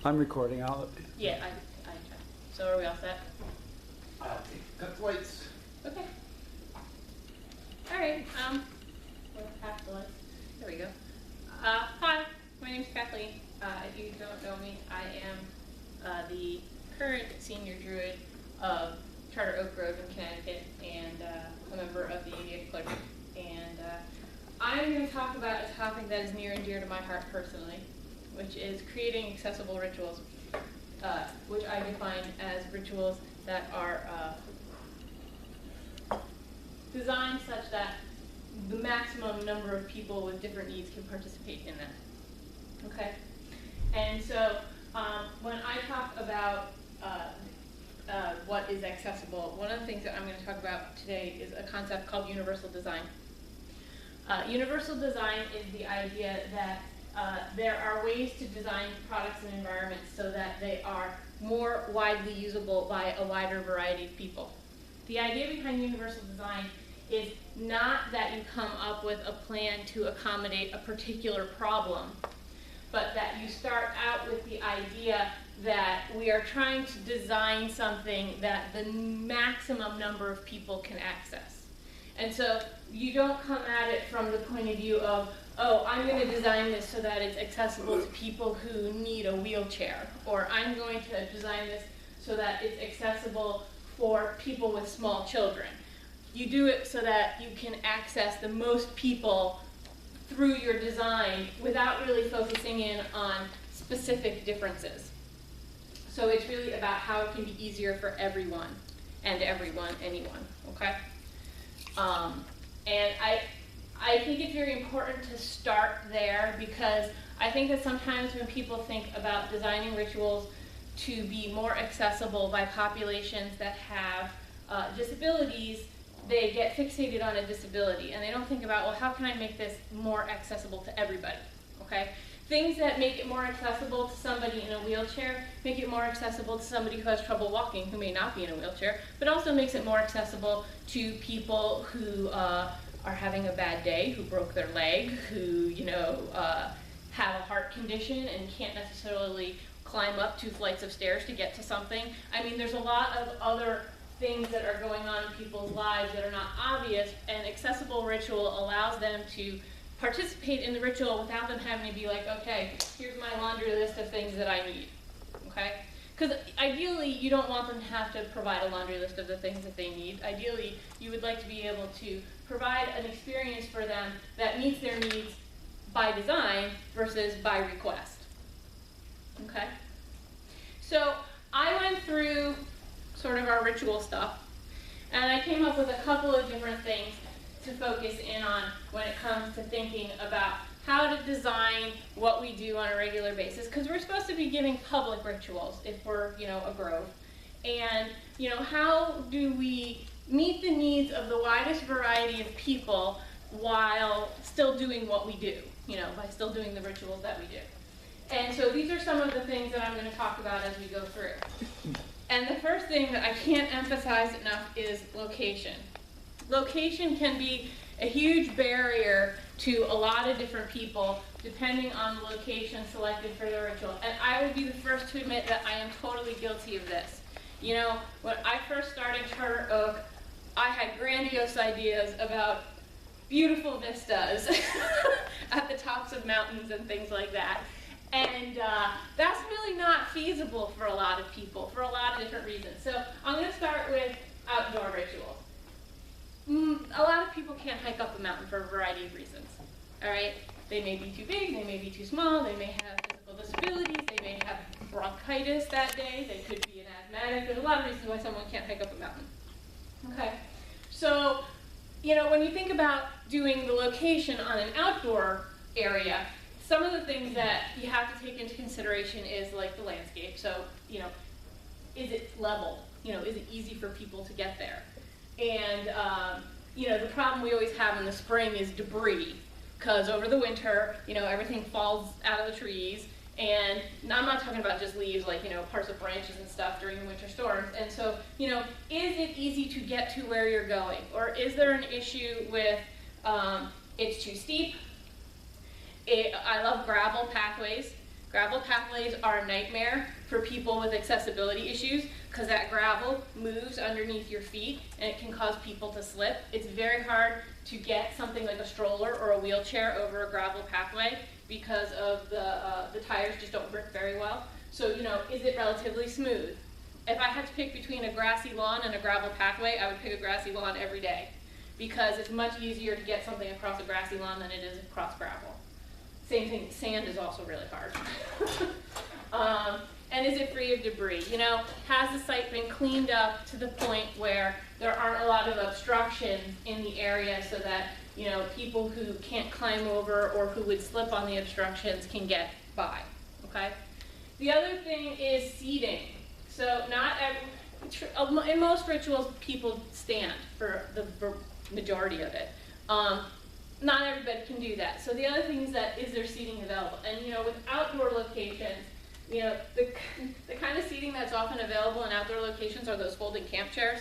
I'm recording. Yeah, I checked. So are we all set? I'll take cut lights. Okay. All right. We'll pass the lights. There we go. Hi, my name's Kathleen. If you don't know me, I am the current senior druid of Charter Oak Grove in Connecticut, and a member of the Clutter. And I'm going to talk about a topic that is near and dear to my heart personally, which is creating accessible rituals, which I define as rituals that are designed such that the maximum number of people with different needs can participate in them. Okay? And so when I talk about what is accessible, one of the things that I'm going to talk about today is a concept called universal design. Universal design is the idea that there are ways to design products and environments so that they are more widely usable by a wider variety of people. The idea behind universal design is not that you come up with a plan to accommodate a particular problem, but that you start out with the idea that we are trying to design something that the maximum number of people can access. And so you don't come at it from the point of view of, oh, I'm going to design this so that it's accessible to people who need a wheelchair, or I'm going to design this so that it's accessible for people with small children. You do it so that you can access the most people through your design without really focusing in on specific differences. So it's really about how it can be easier for everyone, and anyone, okay? And I think it's very important to start there, because I think that sometimes when people think about designing rituals to be more accessible by populations that have disabilities, they get fixated on a disability, and they don't think about, well, how can I make this more accessible to everybody, okay? Things that make it more accessible to somebody in a wheelchair make it more accessible to somebody who has trouble walking, who may not be in a wheelchair, but also makes it more accessible to people who are having a bad day, who broke their leg, who, have a heart condition and can't necessarily climb up 2 flights of stairs to get to something. I mean, there's a lot of other things that are going on in people's lives that are not obvious, and accessible ritual allows them to participate in the ritual without them having to be like, okay, here's my laundry list of things that I need, okay? Because ideally, you don't want them to have to provide a laundry list of the things that they need. Ideally, you would like to be able to provide an experience for them that meets their needs by design versus by request, okay? So I went through sort of our ritual stuff, and I came up with a couple of different things to focus in on when it comes to thinking about how to design what we do on a regular basis, because we're supposed to be giving public rituals if we're, a grove. And, how do we meet the needs of the widest variety of people while still doing what we do, by still doing the rituals that we do. And so these are some of the things that I'm going to talk about as we go through. And the first thing that I can't emphasize enough is location. Location can be a huge barrier to a lot of different people depending on the location selected for the ritual. And I will be the first to admit that I am totally guilty of this. When I first started Charter Oak, I had grandiose ideas about beautiful vistas at the tops of mountains and things like that. And that's really not feasible for a lot of people, for a lot of different reasons. So I'm going to start with outdoor rituals. A lot of people can't hike up a mountain for a variety of reasons, all right? They may be too big, they may be too small, they may have physical disabilities, they may have bronchitis that day, they could be an asthmatic. There's a lot of reasons why someone can't hike up a mountain, okay? So, when you think about doing the location on an outdoor area, some of the things that you have to take into consideration is like the landscape. So, is it level? Is it easy for people to get there? And, the problem we always have in the spring is debris, because over the winter, everything falls out of the trees. And I'm not talking about just leaves, like, parts of branches and stuff during the winter storms. And so, is it easy to get to where you're going? Or is there an issue with it's too steep? I love gravel pathways. Gravel pathways are a nightmare for people with accessibility issues because that gravel moves underneath your feet and it can cause people to slip. It's very hard to get something like a stroller or a wheelchair over a gravel pathway because of the tires just don't grip very well. So, you know, is it relatively smooth? If I had to pick between a grassy lawn and a gravel pathway, I would pick a grassy lawn every day because it's much easier to get something across a grassy lawn than it is across gravel. Same thing, sand is also really hard. And is it free of debris? You know, has the site been cleaned up to the point where there aren't a lot of obstructions in the area so that, you know, people who can't climb over or who would slip on the obstructions can get by, okay? The other thing is seating. So in most rituals, people stand for the majority of it. Not everybody can do that. So the other thing is there seating available? And you know, with outdoor locations, you know, the kind of seating that's often available in outdoor locations are those folding camp chairs.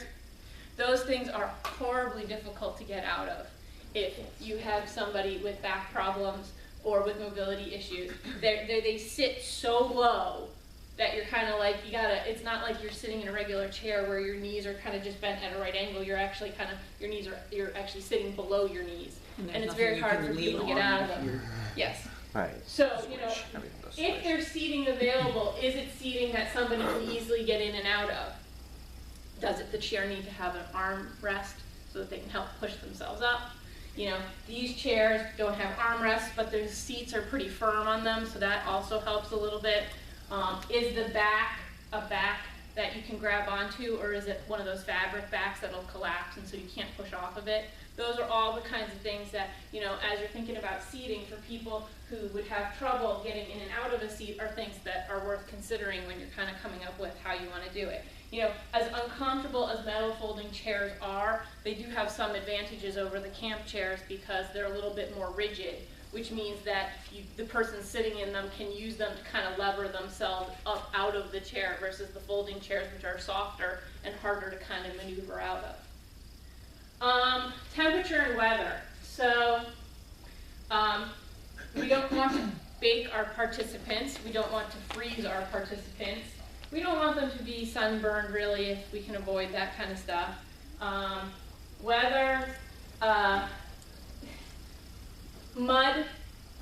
Those things are horribly difficult to get out of if you have somebody with back problems or with mobility issues. They sit so low that you're kind of like, it's not like you're sitting in a regular chair where your knees are kind of just bent at a right angle. You're actually you're actually sitting below your knees. And it's very hard for people to get out of them. Yes. Right. So, you know, if there's seating available, is it seating that somebody can easily get in and out of? Does the chair need to have an arm rest so that they can help push themselves up? You know, these chairs don't have armrests, but the seats are pretty firm on them, so that also helps a little bit. Is the back a back that you can grab onto, or is it one of those fabric backs that'll collapse and so you can't push off of it? Those are all the kinds of things that, you know, as you're thinking about seating for people who would have trouble getting in and out of a seat are things that are worth considering when you're kind of coming up with how you want to do it. You know, as uncomfortable as metal folding chairs are, they do have some advantages over the camp chairs because they're a little bit more rigid, which means that the person sitting in them can use them to kind of lever themselves up out of the chair versus the folding chairs, which are softer and harder to kind of maneuver out of. Temperature and weather. So we don't want to bake our participants. We don't want to freeze our participants. We don't want them to be sunburned, really, if we can avoid that kind of stuff. Weather, mud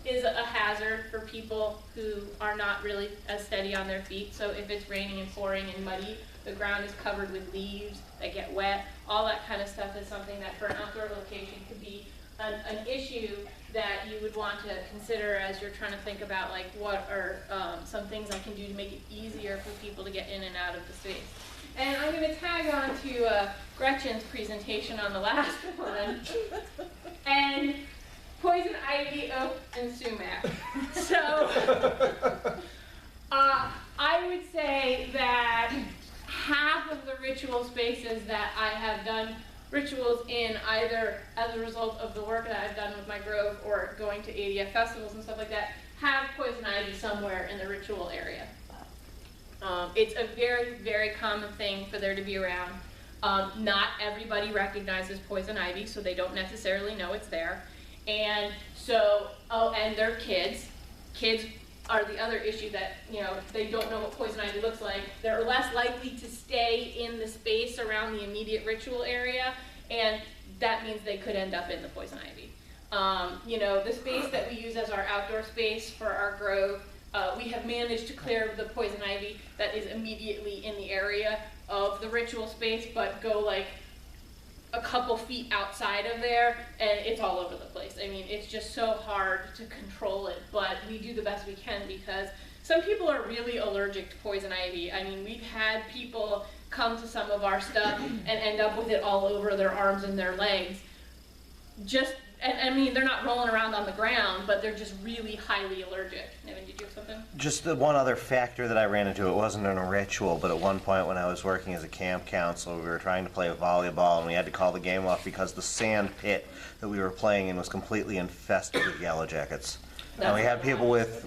is a hazard for people who are not really as steady on their feet. So if it's raining and pouring and muddy, the ground is covered with leaves that get wet. All that kind of stuff is something that for an outdoor location could be an issue that you would want to consider as you're trying to think about, like, what are some things I can do to make it easier for people to get in and out of the space. And I'm going to tag on to Gretchen's presentation on the last one. And poison ivy, oak, and sumac. So I would say that half of the ritual spaces that I have done rituals in, either as a result of the work that I've done with my grove or going to ADF festivals and stuff like that, have poison ivy somewhere in the ritual area. It's a very, very common thing for there to be around. Not everybody recognizes poison ivy, so they don't necessarily know it's there. And so, and they're kids. Kids are the other issue that, you know, they don't know what poison ivy looks like. They're less likely to stay in the space around the immediate ritual area, and that means they could end up in the poison ivy. You know, the space that we use as our outdoor space for our grove, we have managed to clear the poison ivy that is immediately in the area of the ritual space, but go like a couple feet outside of there and it's all over the place. I mean, it's just so hard to control it, but we do the best we can because some people are really allergic to poison ivy. I mean, we've had people come to some of our stuff and end up with it all over their arms and their legs. And I mean, they're not rolling around on the ground, but they're just really highly allergic. Evan, did you have something? Just the one other factor that I ran into, it wasn't in a ritual, but at one point when I was working as a camp counselor, we were trying to play volleyball and we had to call the game off because the sand pit that we were playing in was completely infested with yellow jackets. And we had people with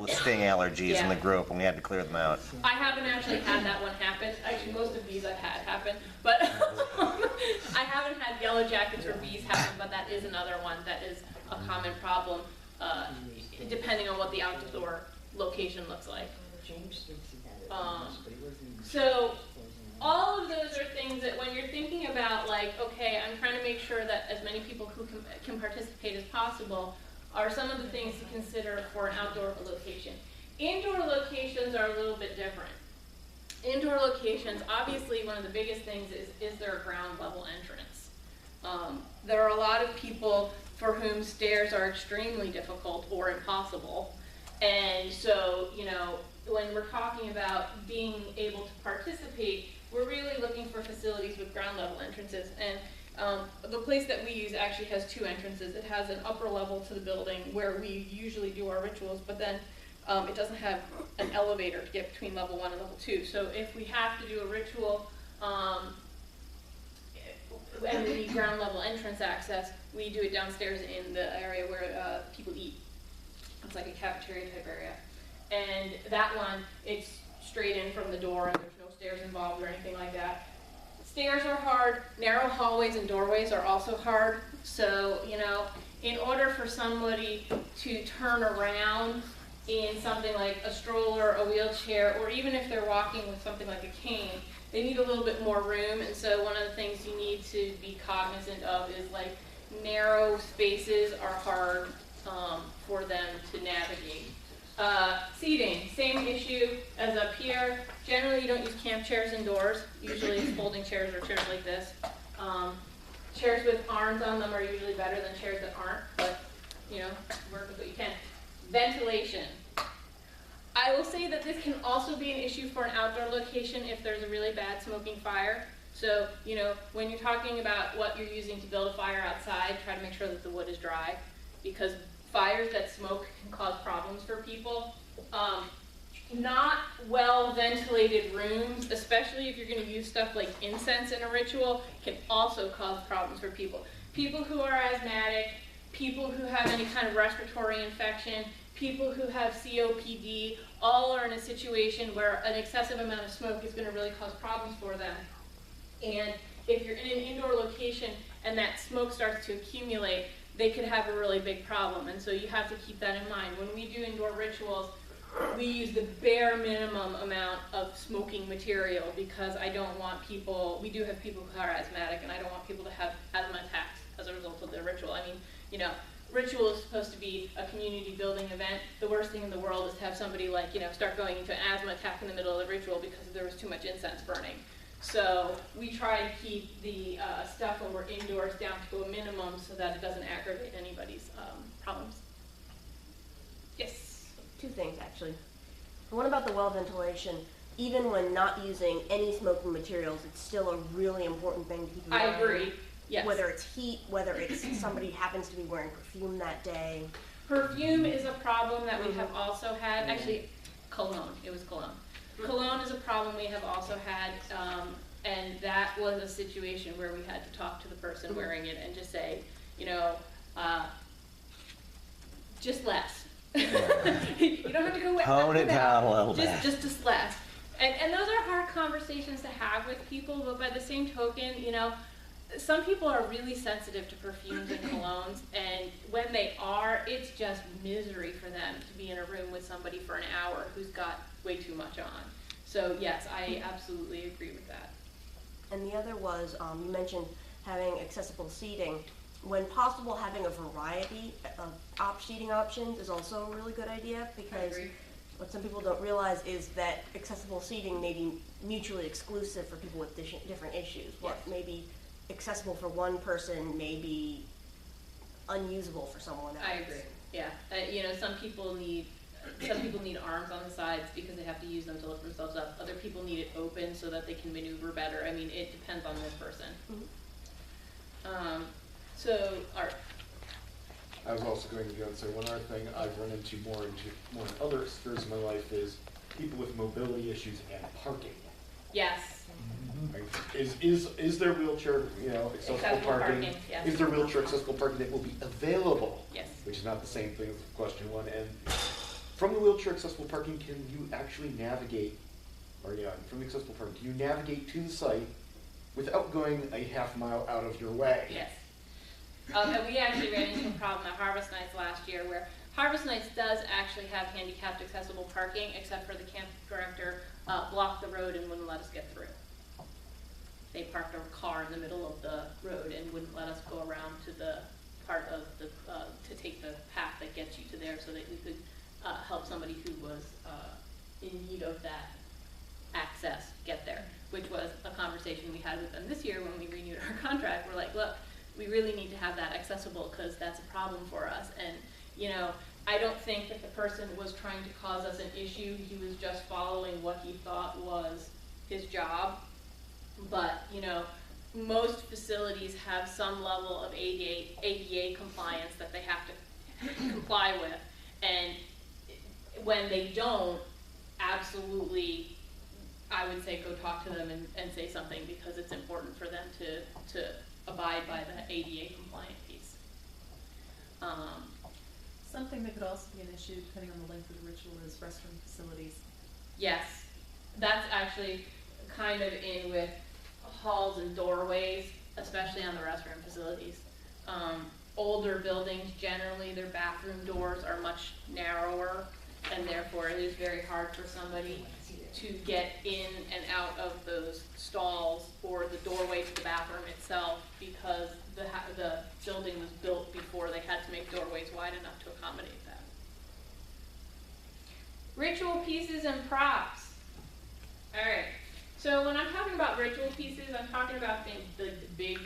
sting allergies in the group, and we had to clear them out. I haven't actually had that one happen. Actually, most of these I've had happen, but I haven't had yellow jackets or bees happen. But that is another one that is a common problem, depending on what the outdoor location looks like. So all of those are things that when you're thinking about like, okay, I'm trying to make sure that as many people who can participate as possible, are some of the things to consider for an outdoor location. Indoor locations are a little bit different. Indoor locations, obviously one of the biggest things is there a ground level entrance? There are a lot of people for whom stairs are extremely difficult or impossible. And so, you know, when we're talking about being able to participate, we're really looking for facilities with ground level entrances. And the place that we use actually has two entrances. It has an upper level to the building where we usually do our rituals, but then it doesn't have an elevator to get between level 1 and level 2. So if we have to do a ritual and we need ground level entrance access, we do it downstairs in the area where people eat. It's like a cafeteria type area. And that one, it's straight in from the door and there's no stairs involved or anything like that. Stairs are hard, narrow hallways and doorways are also hard. So, you know, in order for somebody to turn around in something like a stroller, a wheelchair, or even if they're walking with something like a cane, they need a little bit more room. And so one of the things you need to be cognizant of is like narrow spaces are hard for them to navigate. Seating, same issue as up here. Generally you don't use camp chairs indoors. Usually it's folding chairs or chairs like this. Chairs with arms on them are usually better than chairs that aren't, but you know, work with what you can. Ventilation. I will say that this can also be an issue for an outdoor location if there's a really bad smoking fire. So, you know, when you're talking about what you're using to build a fire outside, try to make sure that the wood is dry, because fires that smoke can cause problems for people. Not well ventilated rooms, especially if you're going to use stuff like incense in a ritual, can also cause problems for people. People who are asthmatic, people who have any kind of respiratory infection, people who have COPD, all are in a situation where an excessive amount of smoke is going to really cause problems for them. And if you're in an indoor location and that smoke starts to accumulate, they could have a really big problem. And so you have to keep that in mind. When we do indoor rituals, we use the bare minimum amount of smoking material because I don't want people, we do have people who are asthmatic, and I don't want people to have asthma attacks as a result of the ritual. I mean, you know, ritual is supposed to be a community building event. The worst thing in the world is to have somebody like, you know, start going into an asthma attack in the middle of the ritual because there was too much incense burning. So we try to keep the stuff when we're indoors down to a minimum so that it doesn't aggravate anybody's problems. Yes? Two things, actually. One about the well ventilation. Even when not using any smoking materials, it's still a really important thing to keep in mind. I agree. Yes. Whether it's heat, whether it's somebody happens to be wearing perfume that day. Perfume is a problem that we have also had. Actually, cologne. It was cologne. Cologne is a problem we have also had, and that was a situation where we had to talk to the person wearing it and just say, you know, just less. You don't have to go tone it down a little bit. Just less. And those are hard conversations to have with people, but by the same token, you know, some people are really sensitive to perfumes and colognes, and when they are, it's just misery for them to be in a room with somebody for an hour who's got way too much on. So yes, I absolutely agree with that. And the other was, you mentioned having accessible seating. When possible, having a variety of seating options is also a really good idea, because what some people don't realize is that accessible seating may be mutually exclusive for people with different issues. What may be accessible for one person may be unusable for someone else. I agree. Yeah, you know, some people need arms on the sides because they have to use them to lift themselves up. Other people need it open so that they can maneuver better. I mean, it depends on the person. Mm-hmm. So, Art. I was also going to go and say one other thing I've run into more in other spheres of my life is people with mobility issues and parking. Yes. Right? Is there wheelchair, you know, accessible parking? Yes. Is there wheelchair accessible parking that will be available? Yes. Which is not the same thing as question one. And from the wheelchair accessible parking, can you actually navigate, or yeah, from the accessible parking, can you navigate to the site without going a half mile out of your way? Yes. And we actually ran into a problem at Harvest Nights last year where Harvest Nights does actually have handicapped accessible parking, except for the camp director blocked the road and wouldn't let us get through. They parked a car in the middle of the road and wouldn't let us go around to the part of the, to take the path that gets you to there so that we could help somebody who was in need of that access get there, which was a conversation we had with them this year when we renewed our contract. We're like, look, we really need to have that accessible because that's a problem for us. And, you know, I don't think that the person was trying to cause us an issue. He was just following what he thought was his job. But, you know, most facilities have some level of ADA compliance that they have to comply with. And when they don't, absolutely, I would say go talk to them and say something, because it's important for them to abide by the ADA compliant piece. Something that could also be an issue, depending on the length of the ritual, is restroom facilities. Yes, that's actually kind of in with halls and doorways, especially on the restroom facilities. Older buildings, generally their bathroom doors are much narrower, and therefore it is very hard for somebody to get in and out of those stalls or the doorway to the bathroom itself, because the building was built before they had to make doorways wide enough to accommodate that. Ritual pieces and props. All right. So when I'm talking about ritual pieces, I'm talking about the big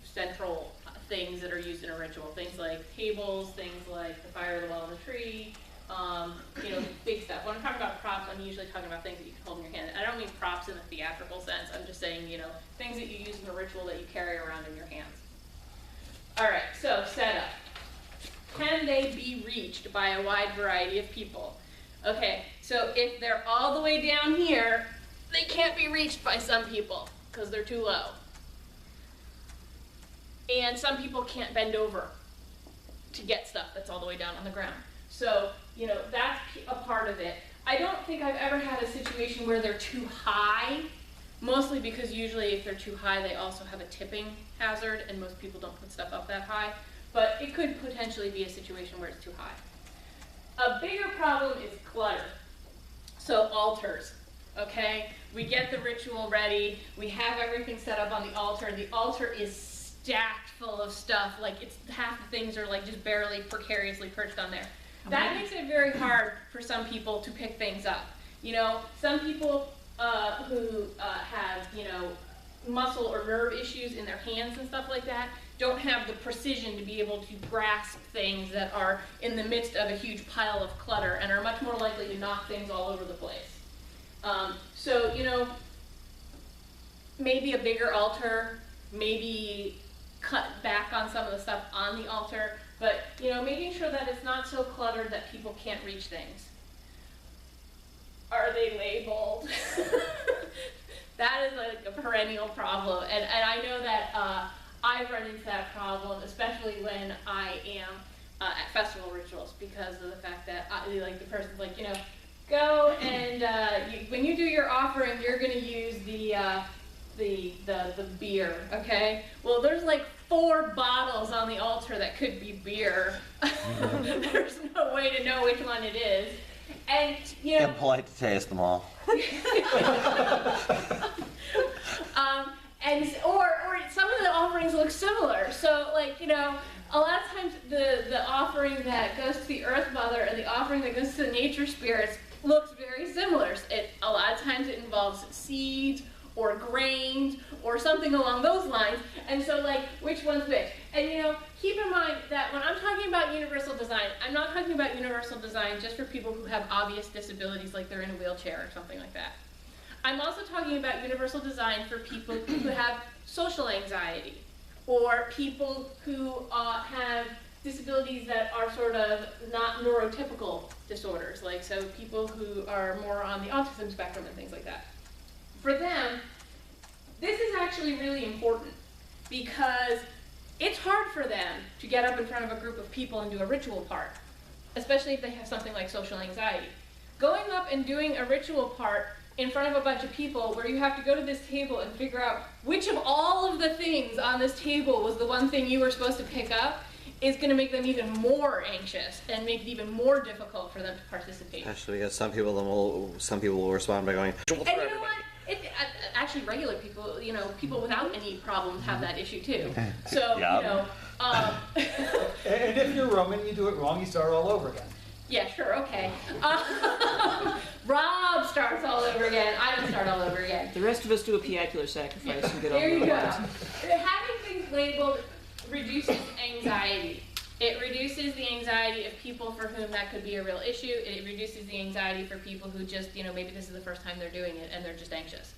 central things that are used in a ritual. Things like tables, things like the fire, the well, and the tree. You know, big stuff. When I'm talking about props, I'm usually talking about things that you can hold in your hand. I don't mean props in the theatrical sense. I'm just saying, you know, things that you use in a ritual that you carry around in your hands. All right, so setup. Can they be reached by a wide variety of people? Okay, so if they're all the way down here, they can't be reached by some people because they're too low. And some people can't bend over to get stuff that's all the way down on the ground. So, you know, that's a part of it. I don't think I've ever had a situation where they're too high, mostly because usually if they're too high, they also have a tipping hazard, and most people don't put stuff up that high. But it could potentially be a situation where it's too high. A bigger problem is clutter. So altars, okay? We get the ritual ready. We have everything set up on the altar. The altar is stacked full of stuff. Like, it's half the things are like just barely precariously perched on there. That makes it very hard for some people to pick things up. You know, some people who have, you know, muscle or nerve issues in their hands and stuff like that don't have the precision to be able to grasp things that are in the midst of a huge pile of clutter and are much more likely to knock things all over the place. So, you know, maybe a bigger altar, maybe cut back on some of the stuff on the altar, but, you know, making sure that it's not so cluttered that people can't reach things. Are they labeled? That is like a perennial problem, and I know that I've run into that problem, especially when I am at festival rituals, because of the fact that like the person's like, you know, go and when you do your offering, you're going to use the beer, okay? Well, there's like 4 bottles on the altar that could be beer. There's no way to know which one it is. And, you know, Impolite to taste them all. Or some of the offerings look similar. So, like, you know, a lot of times the offering that goes to the Earth Mother and the offering that goes to the nature spirits looks very similar. A lot of times it involves seeds or grains or something along those lines. And so, like, which one's which? And, you know, keep in mind that when I'm talking about universal design, I'm not talking about universal design just for people who have obvious disabilities, like they're in a wheelchair or something like that. I'm also talking about universal design for people who have social anxiety, or people who have disabilities that are sort of not neurotypical disorders, like so people who are more on the autism spectrum and things like that. For them, this is actually really important because it's hard for them to get up in front of a group of people and do a ritual part, especially if they have something like social anxiety. Going up and doing a ritual part in front of a bunch of people where you have to go to this table and figure out which of all of the things on this table was the one thing you were supposed to pick up is going to make them even more anxious and make it even more difficult for them to participate. Actually, because some people will respond by going, And you know what? Actually, regular people, people without any problems have that issue too. So, Yeah. And if you're Roman, you do it wrong, you start all over again. Yeah, sure, okay. Rob starts all over again. I don't start all over again. The rest of us do a piacular sacrifice and get on There you with go. it. Having things labeled reduces anxiety. It reduces the anxiety of people for whom that could be a real issue. It reduces the anxiety for people who just, maybe this is the first time they're doing it and they're just anxious.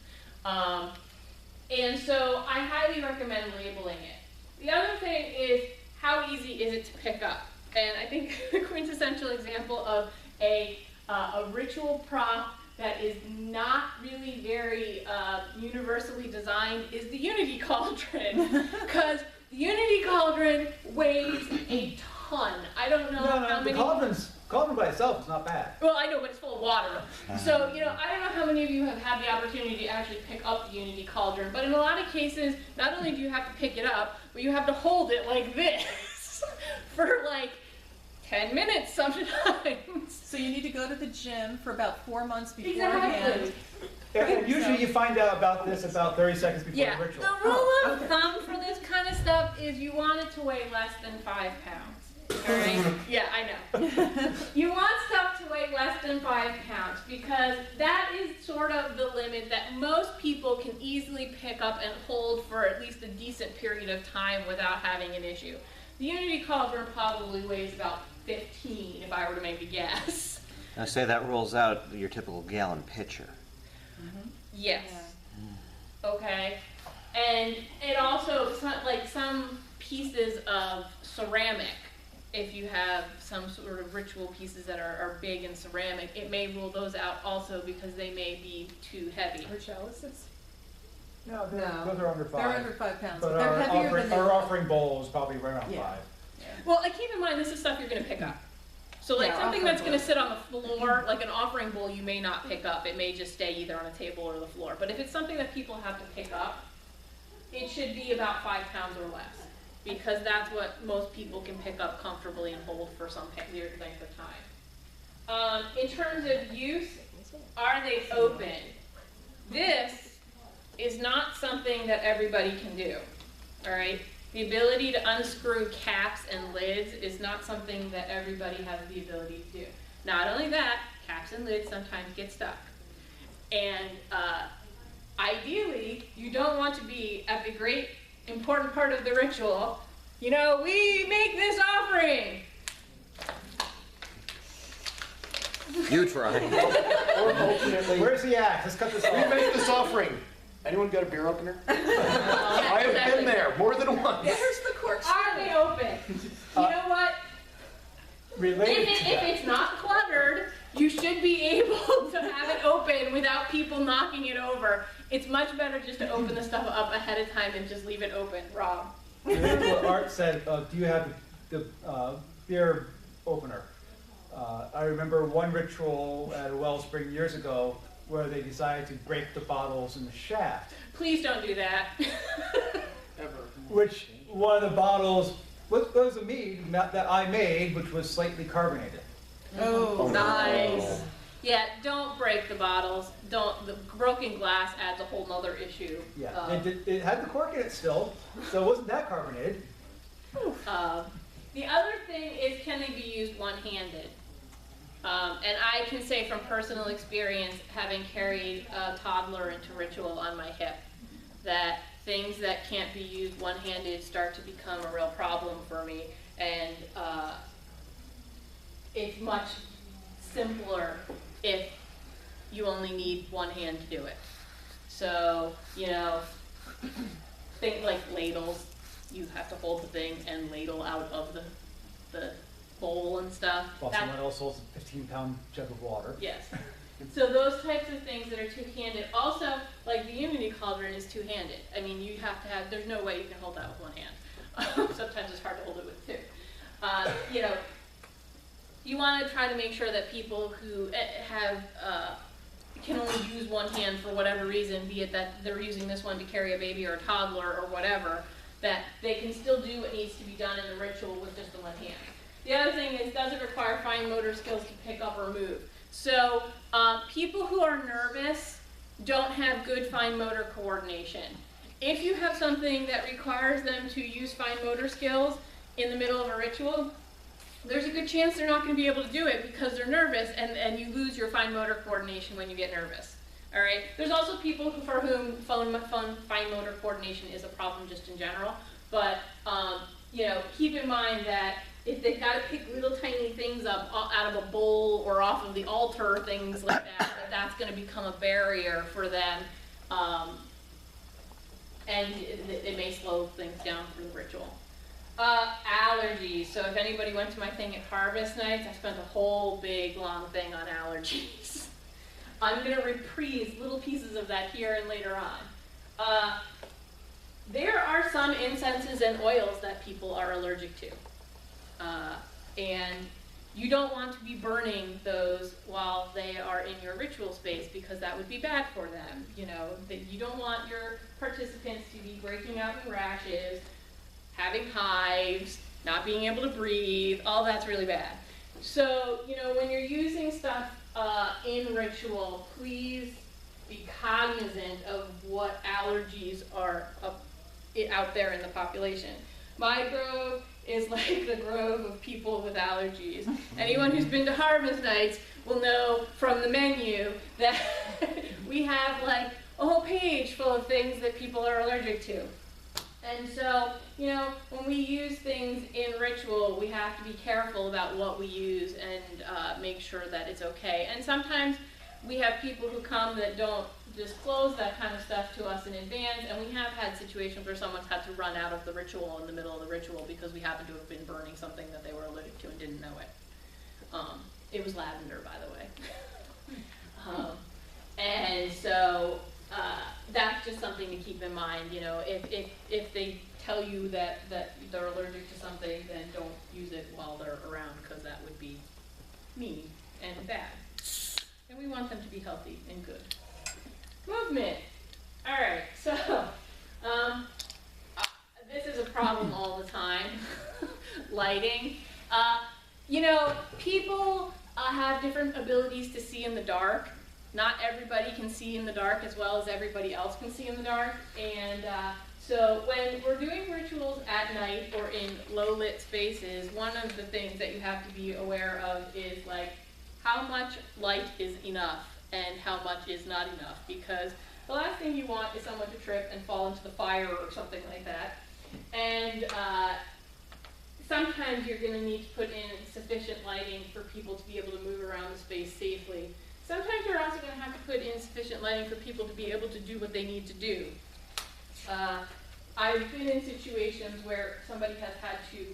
And so I highly recommend labeling it. The other thing is, how easy is it to pick up? And I think the quintessential example of a ritual prop that is not really very universally designed is the Unity Cauldron. Because the Unity Cauldron weighs a ton. I don't know how many... The cauldron by itself is not bad. Well, I know, but it's full of water. So, I don't know how many of you have had the opportunity to actually pick up the Unity Cauldron, but in a lot of cases, not only do you have to pick it up, but you have to hold it like this for like 10 minutes sometimes. So you need to go to the gym for about 4 months beforehand. Exactly. And usually you find out about this about 30 seconds before Yeah, the ritual. the rule of thumb for this kind of stuff is you want it to weigh less than 5 pounds. All right? Yeah, I know. You want stuff to weigh less than 5 pounds because that is sort of the limit that most people can easily pick up and hold for at least a decent period of time without having an issue. The Unity Cauldron probably weighs about 15 if I were to make a guess. I say that rules out your typical gallon pitcher. Yes. Okay. And it also, some pieces of ceramic, if you have some sort of ritual pieces that are big in ceramic, it may rule those out also because they may be too heavy. Or chalices? No, those No. are under 5. They're under 5 pounds, But but they're heavier than our offering bowl is probably right around Yeah. 5. Well, keep in mind, this is stuff you're going to pick up. So like Yeah, something offering that's going to bowl. sit on the floor, like an offering bowl, you may not pick up. It may just stay either on a table or the floor. But if it's something that people have to pick up, it should be about 5 pounds or less. Because that's what most people can pick up comfortably and hold for some weird length of time. In terms of use, are they open? This is not something that everybody can do, all right? The ability to unscrew caps and lids is not something that everybody has the ability to do. Not only that, caps and lids sometimes get stuck. And ideally, you don't want to be at the great important part of the ritual. We make this offering. You try. Or alternately, Where's the axe? Let's cut this we off. make this offering. Anyone got a beer opener? I have been there more than once. There's the corkscrew. Are they open? You know what? Related If to that. it's not cluttered, you should be able to have it open without people knocking it over. It's much better just to open the stuff up ahead of time and just leave it open. Rob. Related to what Art said, do you have the beer opener? I remember one ritual at a Wellspring years ago where they decided to break the bottles in the shaft. Please don't do that. Which one of the bottles was a mead that I made, which was slightly carbonated. Oh, Nice. Yeah, don't break the bottles. The broken glass adds a whole nother issue. Yeah, it had the cork in it still, so it wasn't that carbonated. The other thing is, can they be used one-handed? And I can say from personal experience, having carried a toddler into ritual on my hip, that things that can't be used one-handed start to become a real problem for me. And it's much simpler if you only need one hand to do it. So, think like ladles. You have to hold the thing and ladle out of the bowl and stuff. While That- someone else holds a 15-pound jug of water. Yes. So those types of things that are two-handed. Also, like the Unity Cauldron is two-handed. I mean, you have to have, there's no way you can hold that with one hand. Sometimes it's hard to hold it with two. You want to try to make sure that people who have, can only use one hand for whatever reason, be it that they're using this one to carry a baby or a toddler or whatever, that they can still do what needs to be done in the ritual with just the one hand. The other thing is, does it require fine motor skills to pick up or move? So people who are nervous don't have good fine motor coordination. If you have something that requires them to use fine motor skills in the middle of a ritual, there's a good chance they're not going to be able to do it because they're nervous, and you lose your fine motor coordination when you get nervous. All right. There's also people for whom fine motor coordination is a problem just in general, but keep in mind that if they've got to pick little tiny things up out of a bowl or off of the altar, things like that, that's going to become a barrier for them, and it may slow things down for the ritual. Allergies. So if anybody went to my thing at Harvest Nights, I spent a whole big long thing on allergies. I'm going to reprise little pieces of that here and later on. There are some incenses and oils that people are allergic to. And you don't want to be burning those while they are in your ritual space because that would be bad for them. You don't want your participants to be breaking out in rashes, having hives, not being able to breathe. All that's really bad. So, when you're using stuff in ritual, please be cognizant of what allergies are out there in the population. My grove is like the grove of people with allergies. Anyone who's been to Harvest Nights will know from the menu that we have like a whole page full of things that people are allergic to. And so, when we use things in ritual, we have to be careful about what we use and make sure that it's okay. And sometimes we have people who come that don't disclose that kind of stuff to us in advance, and we have had situations where someone's had to run out of the ritual in the middle of the ritual because we happened to have been burning something that they were allergic to and didn't know it. It was lavender, by the way. And so that's just something to keep in mind. If they tell you that they're allergic to something, then don't use it while they're around because that would be mean and bad. And we want them to be healthy and good. Movement. All right, so this is a problem all the time. Lighting. People have different abilities to see in the dark. Not everybody can see in the dark as well as everybody else can see in the dark. And so when we're doing rituals at night or in low-lit spaces, one of the things that you have to be aware of is like how much light is enough and how much is not enough, because the last thing you want is someone to trip and fall into the fire or something like that. And sometimes you're going to need to put in sufficient lighting for people to be able to move around the space safely. Sometimes you're also going to have to put in sufficient lighting for people to be able to do what they need to do. I've been in situations where somebody has had to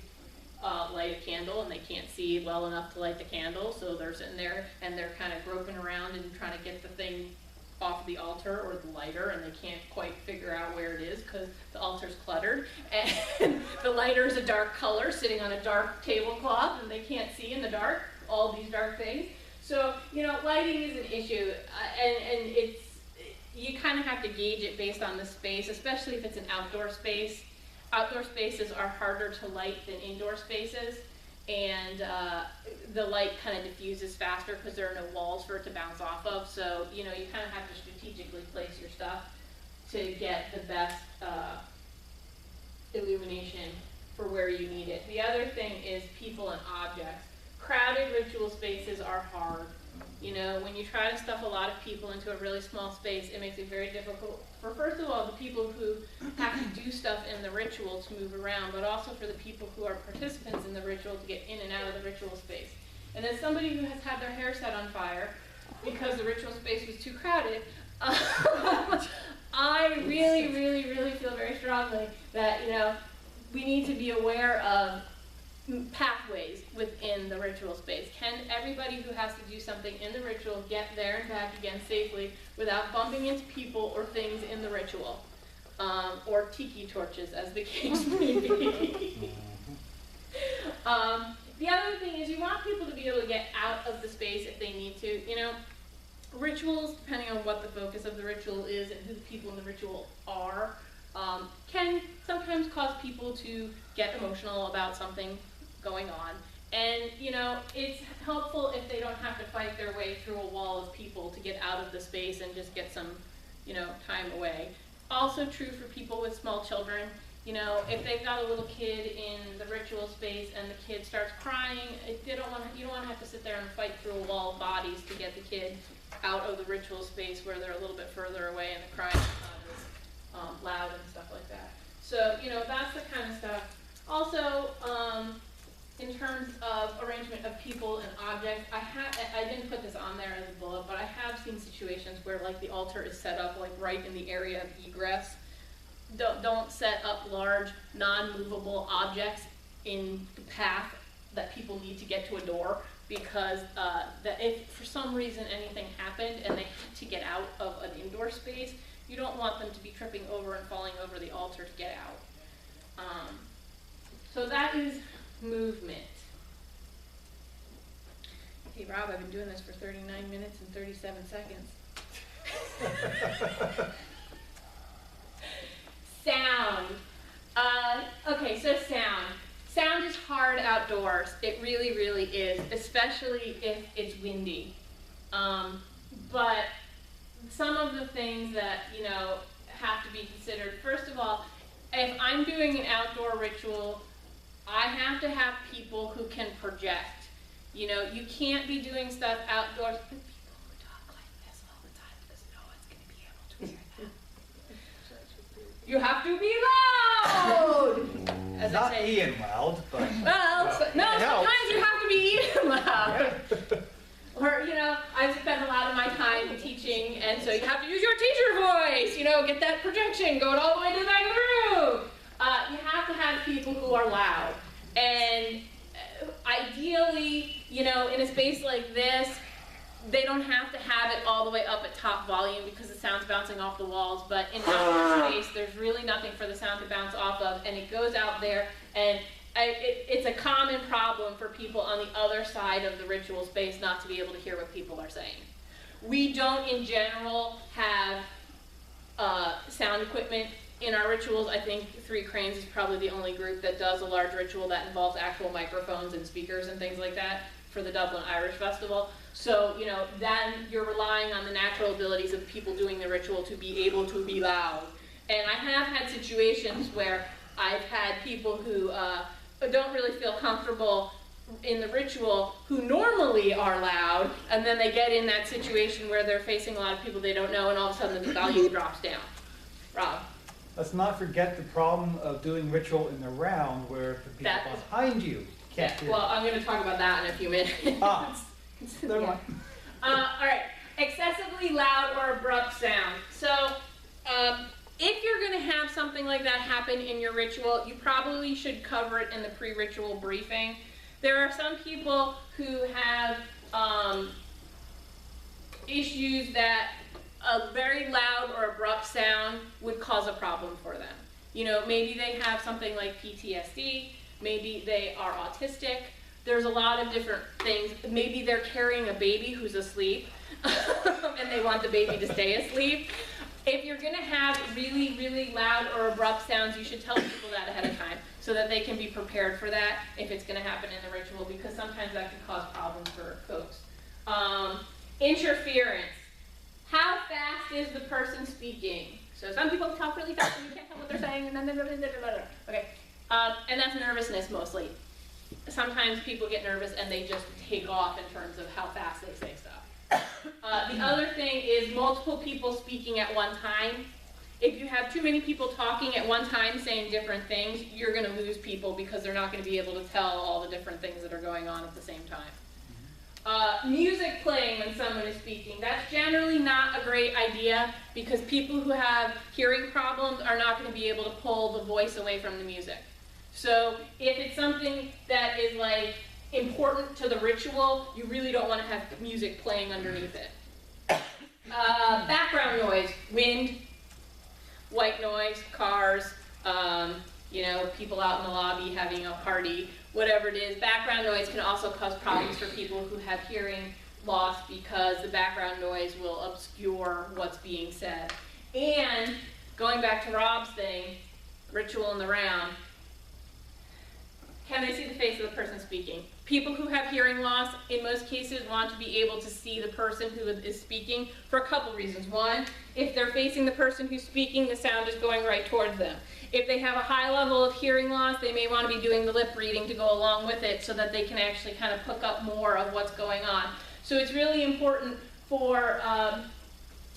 light a candle and they can't see well enough to light the candle, so they're sitting there and they're kind of groping around and trying to get the thing off the altar or the lighter, and they can't quite figure out where it is because the altar's cluttered and the lighter is a dark color sitting on a dark tablecloth and they can't see in the dark all these dark things. So, lighting is an issue, and you kind of have to gauge it based on the space, especially if it's an outdoor space. Outdoor spaces are harder to light than indoor spaces, and the light kind of diffuses faster because there are no walls for it to bounce off of. So, you kind of have to strategically place your stuff to get the best illumination for where you need it. The other thing is people and objects. Crowded ritual spaces are hard. When you try to stuff a lot of people into a really small space, it makes it very difficult for, first of all, the people who have to do stuff in the ritual to move around, but also for the people who are participants in the ritual to get in and out of the ritual space. And as somebody who has had their hair set on fire because the ritual space was too crowded, I really, really, really feel very strongly that, we need to be aware of pathways within the ritual space. Can everybody who has to do something in the ritual get there and back again safely without bumping into people or things in the ritual? Or tiki torches, as the case may be. The other thing is you want people to be able to get out of the space if they need to. Rituals, depending on what the focus of the ritual is and who the people in the ritual are, can sometimes sometimes cause people to get emotional about something going on. And, you know, it's helpful if they don't have to fight their way through a wall of people to get out of the space and just get some, you know, time away. Also true for people with small children. You know, if they've got a little kid in the ritual space and the kid starts crying, you don't want to have to sit there and fight through a wall of bodies to get the kid out of the ritual space where they're a little bit further away and the crying is not as loud and stuff like that. So, you know, that's the kind of stuff. Also, in terms of arrangement of people and objects, I didn't put this on there as a bullet, but I have seen situations where like the altar is set up like right in the area of egress. Don't set up large, non-movable objects in the path that people need to get to a door, because if for some reason anything happened and they had to get out of an indoor space, you don't want them to be tripping over and falling over the altar to get out. So that is movement. Hey Rob, I've been doing this for 39 minutes and 37 seconds. Sound. Okay, so sound. Sound is hard outdoors. It really, really is, especially if it's windy. But some of the things that, you know, have to be considered. First of all, if I'm doing an outdoor ritual, I have to have people who can project. You know, you can't be doing stuff outdoors with people who talk like this all the time because no one's going to be able to hear them. You have to be loud! As Not I say. Ian loud, but... Well, no, sometimes you have to be loud. Or, you know, I've spent a lot of my time teaching, and so you have to use your teacher voice, you know, get that projection going all the way to the back of the room. You have to have people who are loud. And ideally, you know, in a space like this, they don't have to have it all the way up at top volume because the sound's bouncing off the walls, but in outdoor space, there's really nothing for the sound to bounce off of, and it goes out there, and it's a common problem for people on the other side of the ritual space not to be able to hear what people are saying. We don't, in general, have sound equipment in our rituals. I think Three Cranes is probably the only group that does a large ritual that involves actual microphones and speakers and things like that for the Dublin Irish Festival. So, you know, then you're relying on the natural abilities of the people doing the ritual to be able to be loud. And I have had situations where I've had people who don't really feel comfortable in the ritual who normally are loud, and then they get in that situation where they're facing a lot of people they don't know, and all of a sudden the volume drops down. Rob? Let's not forget the problem of doing ritual in the round where the people behind you can't hear. Well, I'm going to talk about that in a few minutes. Never mind. All right, excessively loud or abrupt sound. So, if you're going to have something like that happen in your ritual, you probably should cover it in the pre-ritual briefing. There are some people who have issues that a very loud or abrupt sound would cause a problem for them. You know, maybe they have something like PTSD, maybe they are autistic. There's a lot of different things. Maybe they're carrying a baby who's asleep and they want the baby to stay asleep. If you're going to have really, really loud or abrupt sounds, you should tell people that ahead of time so that they can be prepared for that if it's going to happen in the ritual, because sometimes that can cause problems for folks. Interference. How fast is the person speaking? So some people talk really fast and you can't tell what they're saying. Okay, and that's nervousness mostly. Sometimes people get nervous and they just take off in terms of how fast they say stuff. The other thing is multiple people speaking at one time. If you have too many people talking at one time saying different things, you're going to lose people because they're not going to be able to tell all the different things that are going on at the same time. Music playing when someone is speaking, that's generally not a great idea because people who have hearing problems are not going to be able to pull the voice away from the music. So if it's something that is like important to the ritual, you really don't want to have music playing underneath it. Background noise, wind, white noise, cars, you know, people out in the lobby having a party, whatever it is. Background noise can also cause problems for people who have hearing loss because the background noise will obscure what's being said. And going back to Rob's thing, ritual in the round, can they see the face of the person speaking? People who have hearing loss, in most cases, want to be able to see the person who is speaking for a couple reasons. One, if they're facing the person who's speaking, the sound is going right towards them. If they have a high level of hearing loss, they may want to be doing the lip reading to go along with it so that they can actually kind of pick up more of what's going on. So it's really important for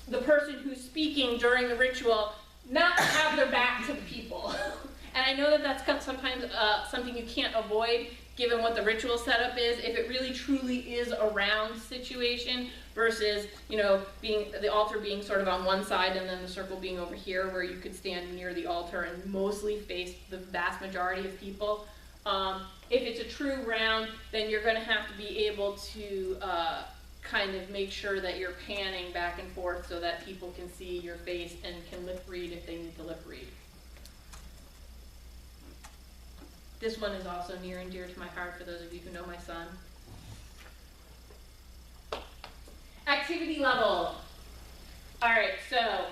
the person who's speaking during the ritual not to have their back to the people. And I know that that's sometimes something you can't avoid given what the ritual setup is. If it really truly is a round situation versus, you know, being the altar being sort of on one side and then the circle being over here where you could stand near the altar and mostly face the vast majority of people. If it's a true round, then you're going to have to be able to kind of make sure that you're panning back and forth so that people can see your face and can lip read if they need to lip read. This one is also near and dear to my heart for those of you who know my son. Activity level. All right, so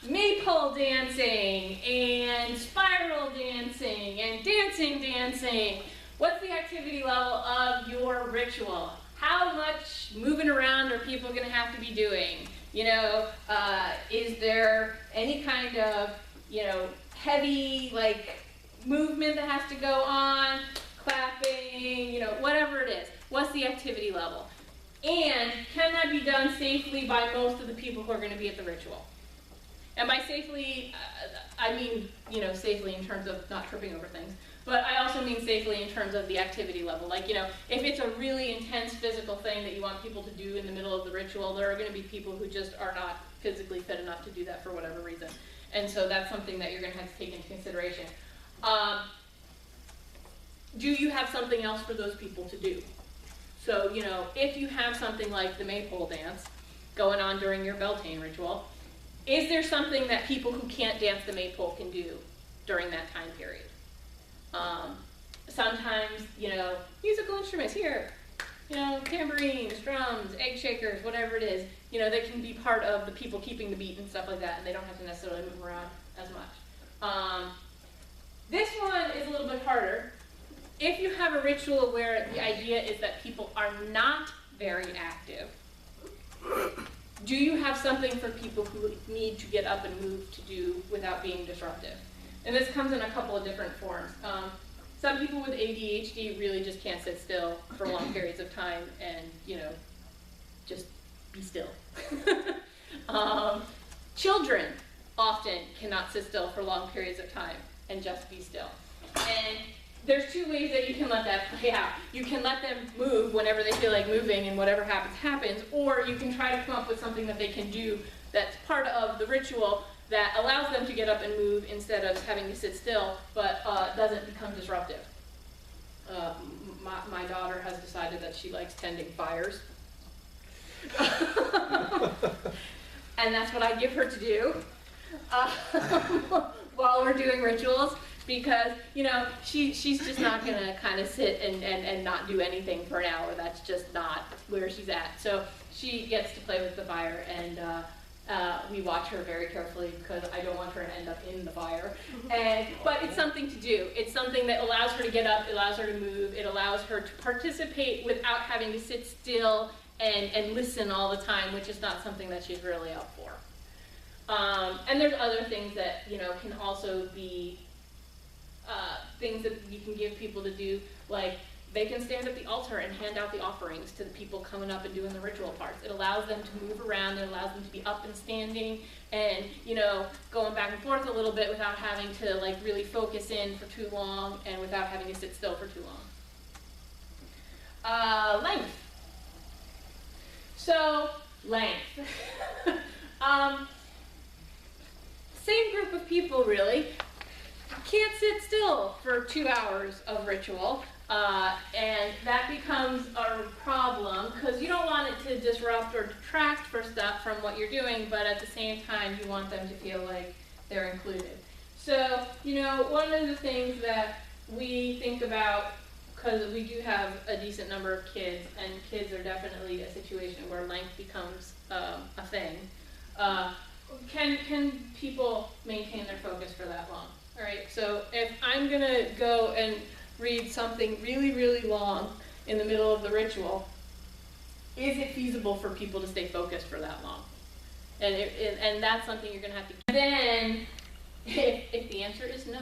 maypole dancing and spiral dancing and dancing. What's the activity level of your ritual? How much moving around are people going to have to be doing? You know, is there any kind of, you know, heavy, like, movement that has to go on, clapping, you know, whatever it is. What's the activity level? And can that be done safely by most of the people who are going to be at the ritual? And by safely, I mean, you know, safely in terms of not tripping over things, but I also mean safely in terms of the activity level. Like, you know, if it's a really intense physical thing that you want people to do in the middle of the ritual, there are going to be people who just are not physically fit enough to do that for whatever reason. And so that's something that you're going to have to take into consideration. Do you have something else for those people to do? So, you know, if you have something like the maypole dance going on during your Beltane ritual, is there something that people who can't dance the maypole can do during that time period? Sometimes, you know, musical instruments here, you know, tambourines, drums, egg shakers, whatever it is, you know, they can be part of the people keeping the beat and stuff like that, and they don't have to necessarily move around as much. This one is a little bit harder. If you have a ritual where the idea is that people are not very active, do you have something for people who need to get up and move to do without being disruptive? And this comes in a couple of different forms. Some people with ADHD really just can't sit still for long periods of time and, you know, just be still. Children often cannot sit still for long periods of time and just be still. And there's two ways that you can let that play out. You can let them move whenever they feel like moving and whatever happens, happens, or you can try to come up with something that they can do that's part of the ritual that allows them to get up and move instead of having to sit still, but doesn't become disruptive. My daughter has decided that she likes tending fires. And that's what I give her to do while we're doing rituals. Because, you know, she's just not going to kind of sit and not do anything for an hour. That's just not where she's at. So she gets to play with the fire, and we watch her very carefully because I don't want her to end up in the fire. But it's something to do. It's something that allows her to get up, it allows her to move, it allows her to participate without having to sit still and listen all the time, which is not something that she's really up for. And there's other things that, you know, can also be things that you can give people to do, like they can stand at the altar and hand out the offerings to the people coming up and doing the ritual parts. It allows them to move around, it allows them to be up and standing and, you know, going back and forth a little bit without having to like really focus in for too long and without having to sit still for too long. Length. So, length. Same group of people really. Can't sit still for 2 hours of ritual, and that becomes a problem because you don't want it to disrupt or detract for stuff from what you're doing, but at the same time you want them to feel like they're included. So, you know, one of the things that we think about, because we do have a decent number of kids, and kids are definitely a situation where length becomes a thing, can people maintain their focus for that long? All right, so if I'm gonna go and read something really, really long in the middle of the ritual, is it feasible for people to stay focused for that long? And that's something you're gonna have to. Then, if the answer is no,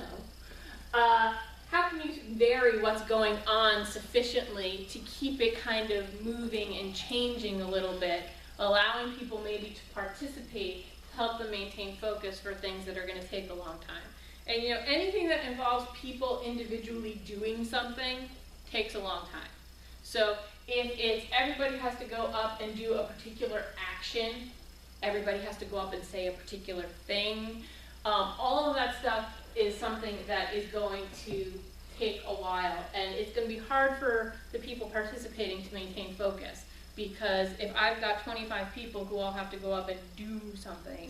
how can you vary what's going on sufficiently to keep it kind of moving and changing a little bit, allowing people maybe to participate, help them maintain focus for things that are going to take a long time. And you know, anything that involves people individually doing something takes a long time. So if it's everybody has to go up and do a particular action, everybody has to go up and say a particular thing, all of that stuff is something that is going to take a while, and it's going to be hard for the people participating to maintain focus, because if I've got 25 people who all have to go up and do something,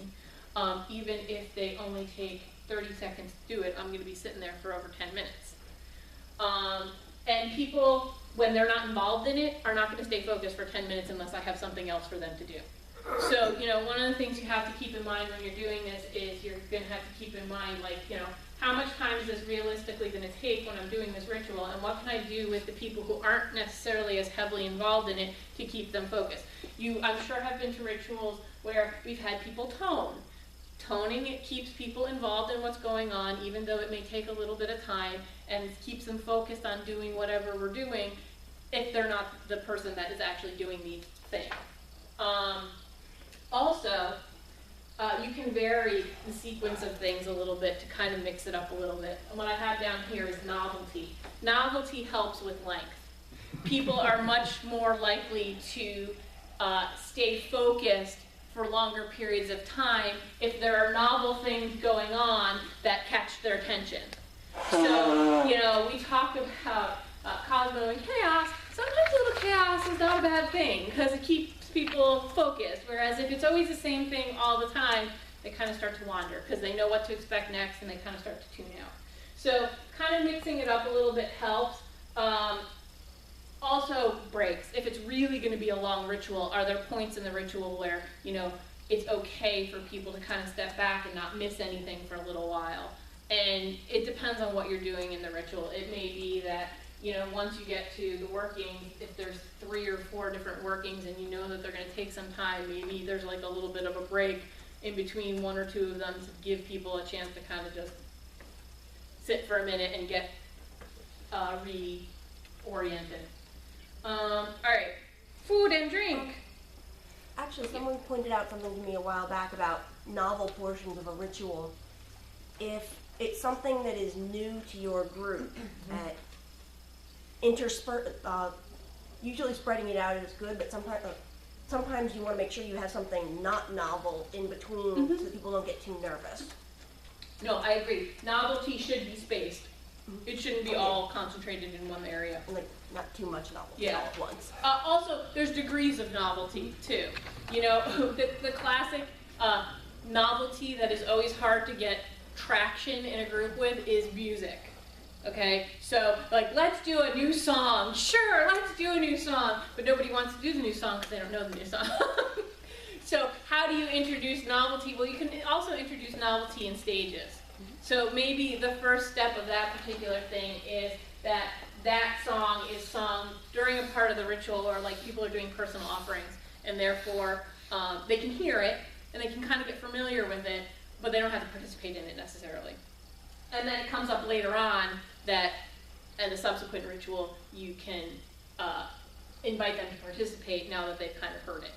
even if they only take 30 seconds to do it, I'm going to be sitting there for over 10 minutes. And people, when they're not involved in it, are not going to stay focused for 10 minutes unless I have something else for them to do. So, you know, one of the things you have to keep in mind when you're doing this is you're going to have to keep in mind, like, you know, how much time is this realistically going to take when I'm doing this ritual, and what can I do with the people who aren't necessarily as heavily involved in it to keep them focused? You, I'm sure, have been to rituals where we've had people tone. Toning, it keeps people involved in what's going on, even though it may take a little bit of time, and keeps them focused on doing whatever we're doing if they're not the person that is actually doing the thing. Also, you can vary the sequence of things a little bit to kind of mix it up a little bit. And what I have down here is novelty. Novelty helps with length. People are much more likely to stay focused for longer periods of time if there are novel things going on that catch their attention. So, you know, we talk about cosmo and chaos. Sometimes a little chaos is not a bad thing because it keeps people focused, whereas if it's always the same thing all the time, they kind of start to wander because they know what to expect next and they kind of start to tune out. So kind of mixing it up a little bit helps. Also breaks. If it's really going to be a long ritual, are there points in the ritual where, you know, it's okay for people to kind of step back and not miss anything for a little while? And it depends on what you're doing in the ritual. It may be that, you know, once you get to the workings, if there's 3 or 4 different workings and you know that they're going to take some time, maybe there's like a little bit of a break in between 1 or 2 of them to give people a chance to kind of just sit for a minute and get reoriented. All right, food and drink. Actually, someone pointed out something to me a while back about novel portions of a ritual. If it's something that is new to your group, usually spreading it out is good, but sometimes you want to make sure you have something not novel in between so that people don't get too nervous. No, I agree. Novelty should be spaced. It shouldn't be all concentrated in one area. Like, not too much novelty all at once. Also, there's degrees of novelty, too. You know, the classic novelty that is always hard to get traction in a group with is music. Okay, so like, let's do a new song. Sure, let's do a new song, but nobody wants to do the new song because they don't know the new song. So how do you introduce novelty? Well, you can also introduce novelty in stages. So maybe the first step of that particular thing is that that song is sung during a part of the ritual where, like, people are doing personal offerings, and therefore they can hear it and they can kind of get familiar with it, but they don't have to participate in it necessarily. And then it comes up later on that in a subsequent ritual you can invite them to participate now that they've kind of heard it.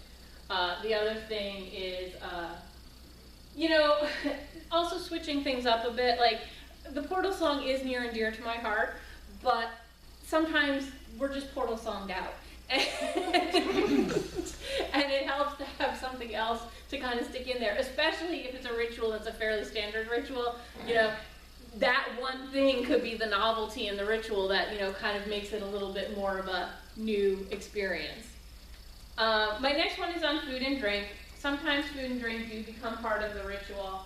The other thing is, you know, also switching things up a bit. Like, the Portal song is near and dear to my heart, but sometimes we're just Portal songed out. And it helps to have something else to kind of stick in there, especially if it's a ritual that's a fairly standard ritual. You know, that one thing could be the novelty in the ritual that, you know, kind of makes it a little bit more of a new experience. My next one is on food and drink. Sometimes food and drink do become part of the ritual,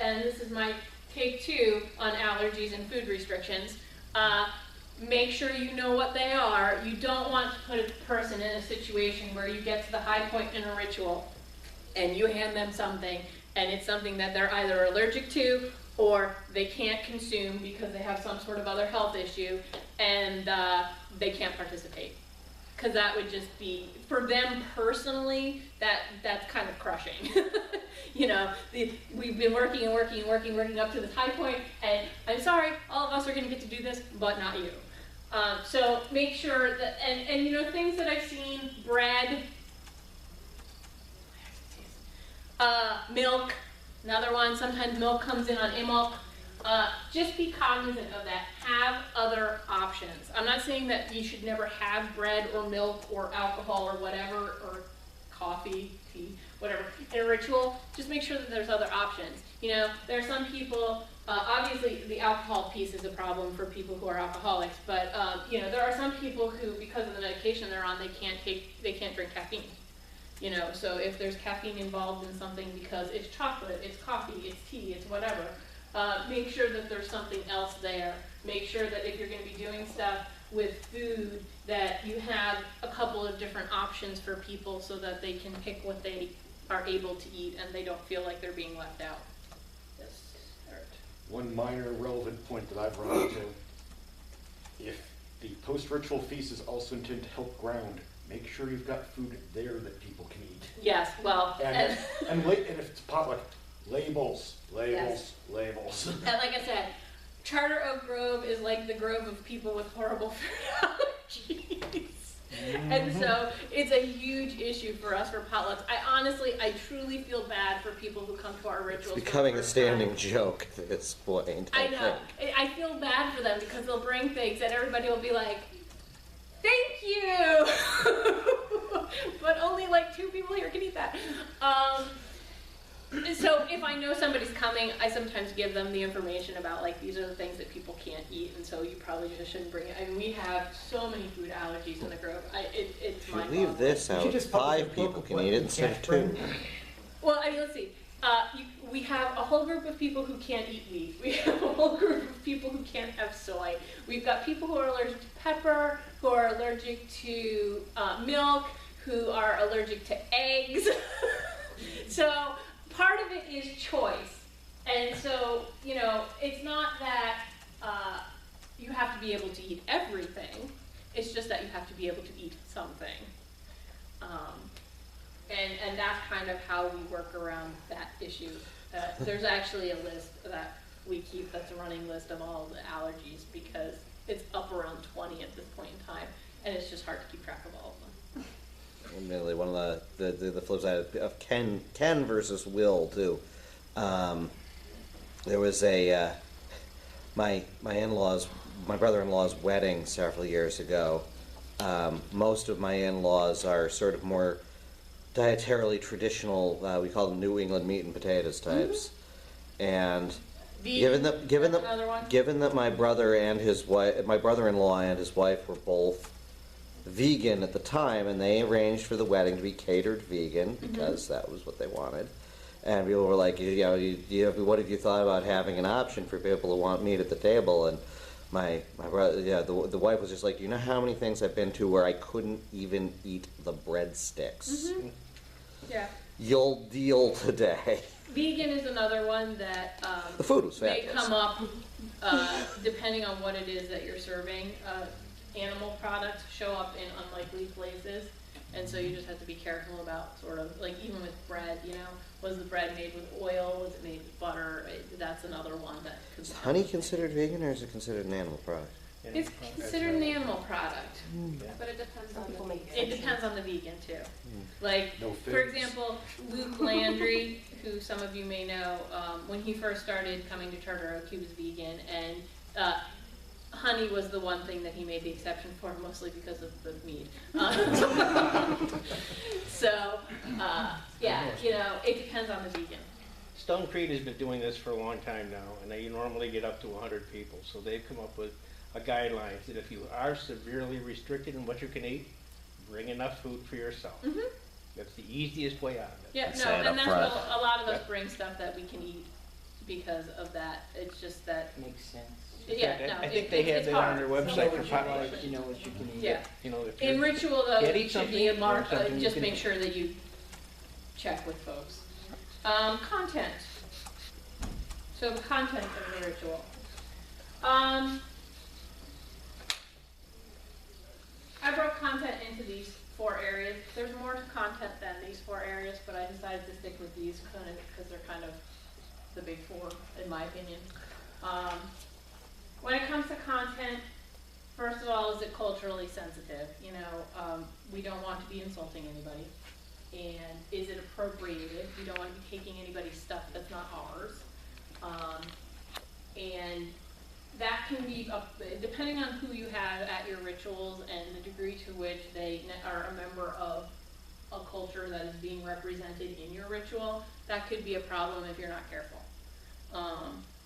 and this is my take 2 on allergies and food restrictions. Make sure you know what they are. You don't want to put a person in a situation where you get to the high point in a ritual and you hand them something and it's something that they're either allergic to or they can't consume because they have some sort of other health issue, and they can't participate. Because that would just be, for them personally, that's kind of crushing. You know, we've been working up to this high point, and I'm sorry, all of us are going to get to do this, but not you. So make sure that, and you know, things that I've seen, bread, milk, another one, sometimes milk comes in on imulk. Just be cognizant of that. Have other options. I'm not saying that you should never have bread or milk or alcohol or whatever, or coffee, tea, whatever, in a ritual. Just make sure that there's other options. You know, there are some people, obviously the alcohol piece is a problem for people who are alcoholics, but you know, there are some people who, because of the medication they're on, they can't drink caffeine. You know, so if there's caffeine involved in something because it's chocolate, it's coffee, it's tea, it's whatever, make sure that there's something else there. Make sure that if you're going to be doing stuff with food, that you have a couple of different options for people so that they can pick what they are able to eat and they don't feel like they're being left out. Yes, Eric. One minor relevant point that I've run into, if the post-ritual feast is also intended to help ground, make sure you've got food there that people can eat. Yes, well, And if it's potluck, labels. Yes. And like I said, Charter Oak Grove is like the grove of people with horrible food allergies. And so it's a huge issue for us for potlucks. I truly feel bad for people who come to our rituals. It's becoming a standing joke at this point. I know. I feel bad for them because they'll bring things and everybody will be like, thank you! But only like 2 people here can eat that. So if I know somebody's coming, I sometimes give them the information about, like, these are the things that people can't eat, and so you probably just shouldn't bring it. I mean, we have so many food allergies in the Grove. It's If you mind-boggling. leave this out, 5 people can eat it instead of 2. Well, I mean, let's see. We have a whole group of people who can't eat wheat. We have a whole group of people who can't have soy. We've got people who are allergic to pepper, who are allergic to milk, who are allergic to eggs. So part of it is choice. And so, you know, it's not that you have to be able to eat everything. It's just that you have to be able to eat something. And that's kind of how we work around that issue. There's actually a list that we keep that's a running list of all the allergies because it's up around 20 at this point in time, and it's just hard to keep track of all of them. Admittedly, one of the flip side of Ken versus Will too. There was a my brother-in-law's wedding several years ago. Most of my in-laws are sort of more dietarily traditional. We call them New England meat and potatoes types. And given that my brother-in-law and his wife were both vegan at the time, and they arranged for the wedding to be catered vegan because that was what they wanted. And people were like, what have you thought about having an option for people who want meat at the table? And my brother, the wife was just like, you know how many things I've been to where I couldn't even eat the breadsticks? Yeah. You'll deal today. Vegan is another one that The food was may fabulous. come up depending on what it is that you're serving. Animal products show up in unlikely places, and so you just have to be careful about sort of, like, even with bread, you know, was the bread made with oil, was it made with butter? That's another one that could. Is honey considered vegan, or is it considered an animal product? It's considered an animal product, But it depends on People the make it depends on the vegan too. Like, No for figs. example, Luke Landry, who some of you may know, when he first started coming to Charter Oak, he was vegan, and honey was the one thing that he made the exception for, mostly because of the meat. So, yeah, you know, it depends on the vegan. Stone Creek has been doing this for a long time now, and they normally get up to 100 people. So they've come up with a guideline that if you are severely restricted in what you can eat, bring enough food for yourself. That's the easiest way out of it. Yeah, no, Say it and up that's front. what a lot of us Yep. bring stuff that we can eat because of that. It's just that, Makes sense. yeah, fact, no, I think they have it's that hard. on their You know website what for you potlucks. like, you know what you can eat. Yeah. You know, if In you're, ritual though, Can't it eat should be a something, mark, or something you just can make eat. sure that you check with folks. Content. So the content of the ritual. I broke content into these 4 areas. There's more to content than these 4 areas, but I decided to stick with these because they're kind of the big 4, in my opinion. When it comes to content, first of all, is it culturally sensitive? You know, we don't want to be insulting anybody. And is it appropriated? We don't want to be taking anybody's stuff that's not ours. And that can be, depending on who you have at your rituals and the degree to which they are a member of a culture that is being represented in your ritual, that could be a problem if you're not careful.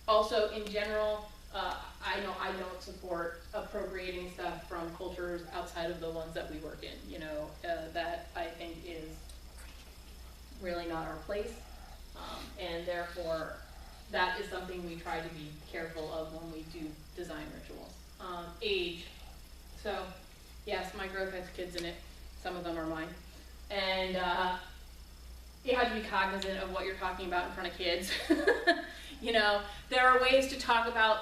Also, in general, I know I don't support appropriating stuff from cultures outside of the ones that we work in, you know, that I think is really not our place, and therefore that is something we try to be careful of when we do design rituals. Age. So, yes, my group has kids in it. Some of them are mine. And you have to be cognizant of what you're talking about in front of kids. You know, there are ways to talk about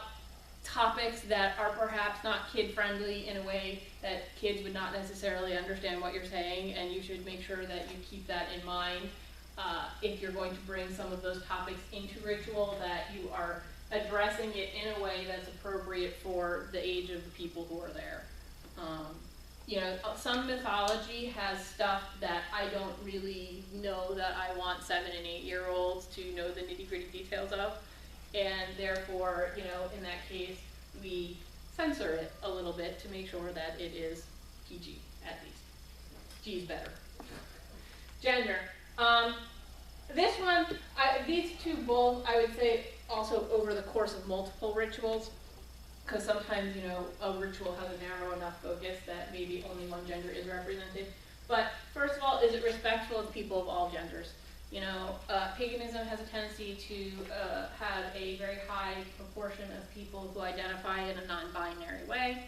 topics that are perhaps not kid-friendly in a way that kids would not necessarily understand what you're saying, and you should make sure that you keep that in mind. If you're going to bring some of those topics into ritual, that you are addressing it in a way that's appropriate for the age of the people who are there. You know, some mythology has stuff that I don't really know that I want 7- and 8-year-olds to know the nitty-gritty details of, and therefore, you know, in that case, we censor it a little bit to make sure that it is PG, at least. G is better. Gender. This one, these 2 both, I would say, also over the course of multiple rituals, because sometimes, you know, a ritual has a narrow enough focus that maybe only one gender is represented. But first of all, is it respectful of people of all genders? You know, paganism has a tendency to have a very high proportion of people who identify in a non-binary way.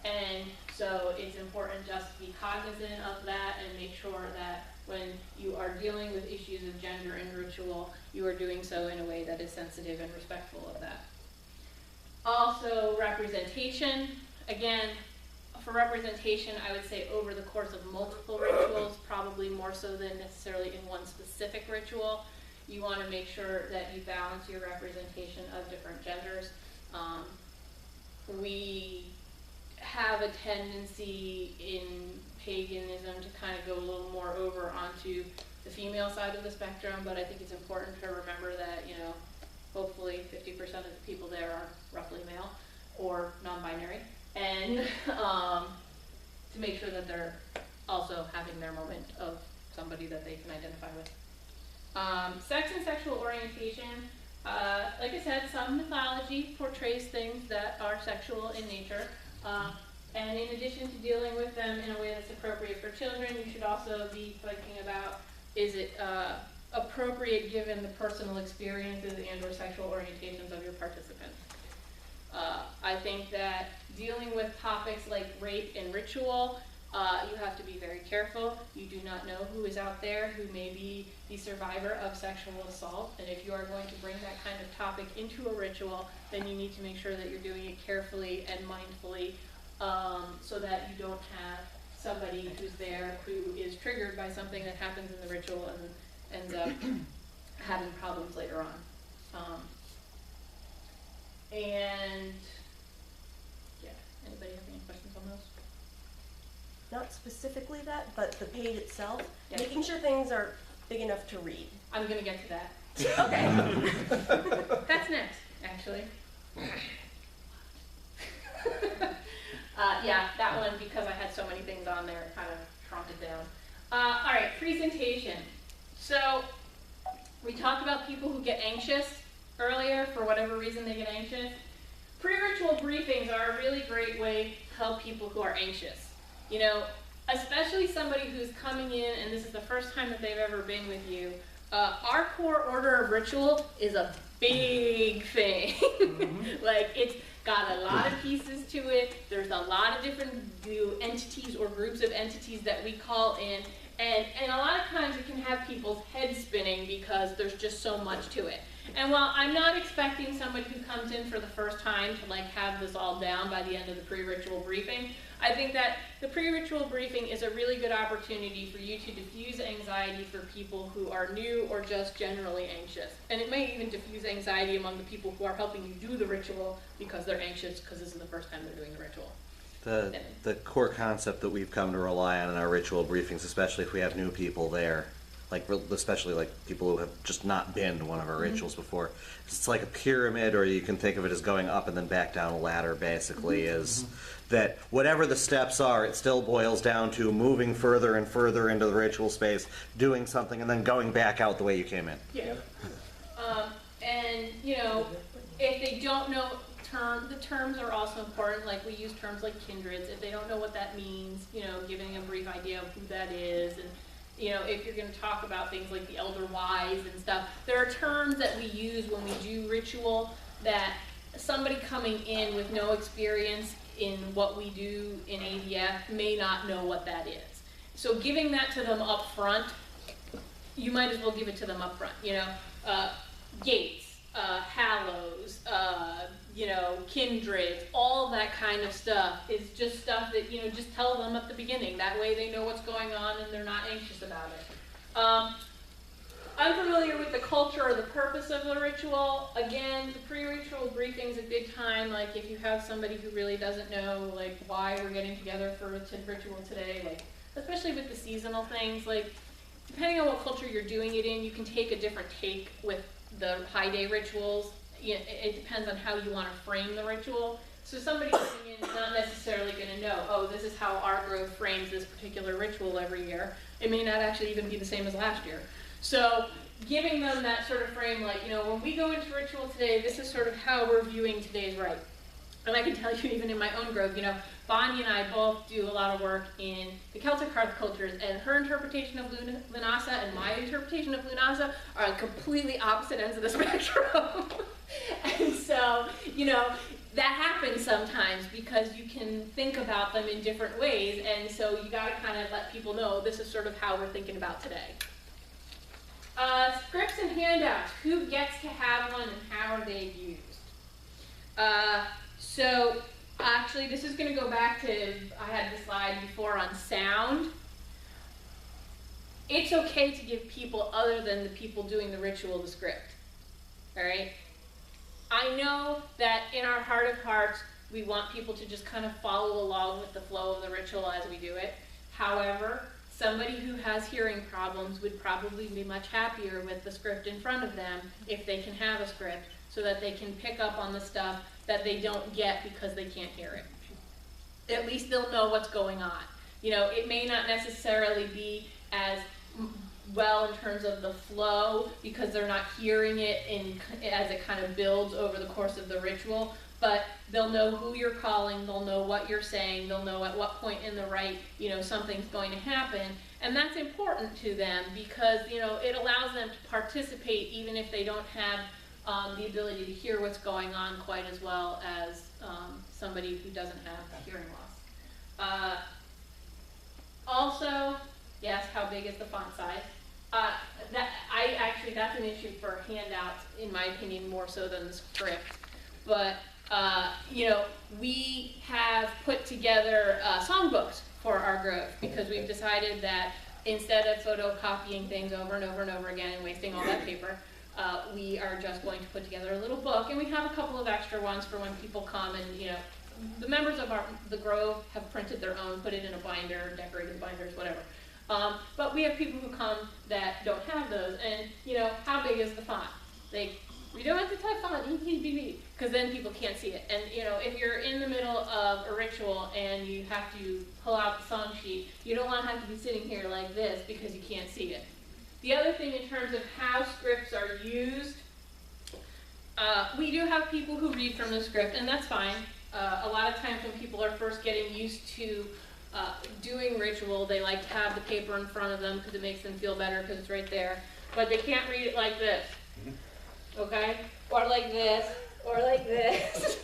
And so it's important just to be cognizant of that and make sure that when you are dealing with issues of gender in ritual, you are doing so in a way that is sensitive and respectful of that. Also, representation. Again, for representation, I would say over the course of multiple rituals, probably more so than necessarily in one specific ritual, you want to make sure that you balance your representation of different genders. We have a tendency in paganism to kind of go a little more over onto the female side of the spectrum, but I think it's important to remember that, you know, hopefully 50% of the people there are roughly male or non-binary, and to make sure that they're also having their moment of somebody that they can identify with. Sex and sexual orientation. Like I said, some mythology portrays things that are sexual in nature. And in addition to dealing with them in a way that's appropriate for children, you should also be thinking about, is it appropriate given the personal experiences and or sexual orientations of your participants. I think that dealing with topics like rape and ritual, you have to be very careful. You do not know who is out there who may be the survivor of sexual assault, and if you are going to bring that kind of topic into a ritual, then you need to make sure that you're doing it carefully and mindfully, so that you don't have somebody who's there who is triggered by something that happens in the ritual and ends up having problems later on. And yeah, anybody have any questions on those? Not specifically that, but the page itself, Yeah. making sure things are big enough to read. I'm gonna get to that. Okay. That's next, actually. Yeah, that one, because I had so many things on there, kind of shrunk it down. All right, presentation. So we talked about people who get anxious earlier, for whatever reason they get anxious. Pre-ritual briefings are a really great way to help people who are anxious. You know, especially somebody who's coming in and this is the first time that they've ever been with you. Our core order of ritual is a big thing. Like, it's got a lot of pieces to it. There's a lot of different entities or groups of entities that we call in, And a lot of times it can have people's heads spinning because there's just so much to it. And while I'm not expecting somebody who comes in for the first time to like have this all down by the end of the pre-ritual briefing, I think that the pre-ritual briefing is a really good opportunity for you to diffuse anxiety for people who are new or just generally anxious. And it may even diffuse anxiety among the people who are helping you do the ritual because they're anxious because this is the first time they're doing the ritual. The core concept that we've come to rely on in our ritual briefings, especially if we have new people there, like especially like people who have just not been to one of our rituals before, it's like a pyramid, or you can think of it as going up and then back down a ladder. Basically, is that whatever the steps are, it still boils down to moving further and further into the ritual space, doing something, and then going back out the way you came in. Yeah. And you know, if they don't know the terms are also important. Like we use terms like kindreds. If they don't know what that means, you know, giving a brief idea of who that is, and you know, if you're going to talk about things like the elder wise and stuff, there are terms that we use when we do ritual that somebody coming in with no experience in what we do in ADF may not know what that is. So giving that to them up front, you might as well give it to them up front. You know, gates, hallows, you know, kindreds, all that kind of stuff is just stuff that, you know, just tell them at the beginning. That way they know what's going on and they're not anxious about it. Unfamiliar with the culture or the purpose of the ritual, again, the pre-ritual briefing is a good time. Like if you have somebody who really doesn't know like why we're getting together for a ritual today, like especially with the seasonal things, like depending on what culture you're doing it in, you can take a different take with the high day rituals. It depends on how you want to frame the ritual. So somebody coming in is not necessarily going to know, oh, this is how our grove frames this particular ritual every year. It may not actually even be the same as last year. So giving them that sort of frame, like, you know, when we go into ritual today, this is sort of how we're viewing today's rite. And I can tell you, even in my own grove, you know, Bonnie and I both do a lot of work in the Celtic hearth cultures, and her interpretation of Lunasa and my interpretation of Lunasa are on completely opposite ends of the spectrum. And so, you know, that happens sometimes because you can think about them in different ways, and so you gotta kind of let people know this is sort of how we're thinking about today. Scripts and handouts, who gets to have one and how are they used? So actually this is going to go back to, I had the slide before on sound. It's okay to give people other than the people doing the ritual the script, all right? I know that in our heart of hearts, we want people to just kind of follow along with the flow of the ritual as we do it. However, somebody who has hearing problems would probably be much happier with the script in front of them if they can have a script so that they can pick up on the stuff that they don't get because they can't hear it. At least they'll know what's going on. You know, it may not necessarily be as well in terms of the flow because they're not hearing it as it kind of builds over the course of the ritual, but they'll know who you're calling, they'll know what you're saying, they'll know at what point in the rite, you know, something's going to happen. And that's important to them because, you know, it allows them to participate even if they don't have the ability to hear what's going on quite as well as somebody who doesn't have hearing loss. Also, yes, how big is the font size? That's an issue for handouts, in my opinion, more so than the script. But you know, we have put together songbooks for our grove because we've decided that instead of photocopying things over and over and over again and wasting all that paper, we are just going to put together a little book, and we have a couple of extra ones for when people come and, you know, the members of the grove have printed their own, put it in a binder, decorated binders, whatever. But we have people who come that don't have those, and, you know, how big is the font? We don't have to type font, because then people can't see it. And, you know, if you're in the middle of a ritual and you have to pull out the song sheet, you don't want to have to be sitting here like this because you can't see it. The other thing in terms of how scripts are used, we do have people who read from the script, and that's fine. A lot of times when people are first getting used to doing ritual, they like to have the paper in front of them because it makes them feel better because it's right there. But they can't read it like this, okay? Or like this, or like this.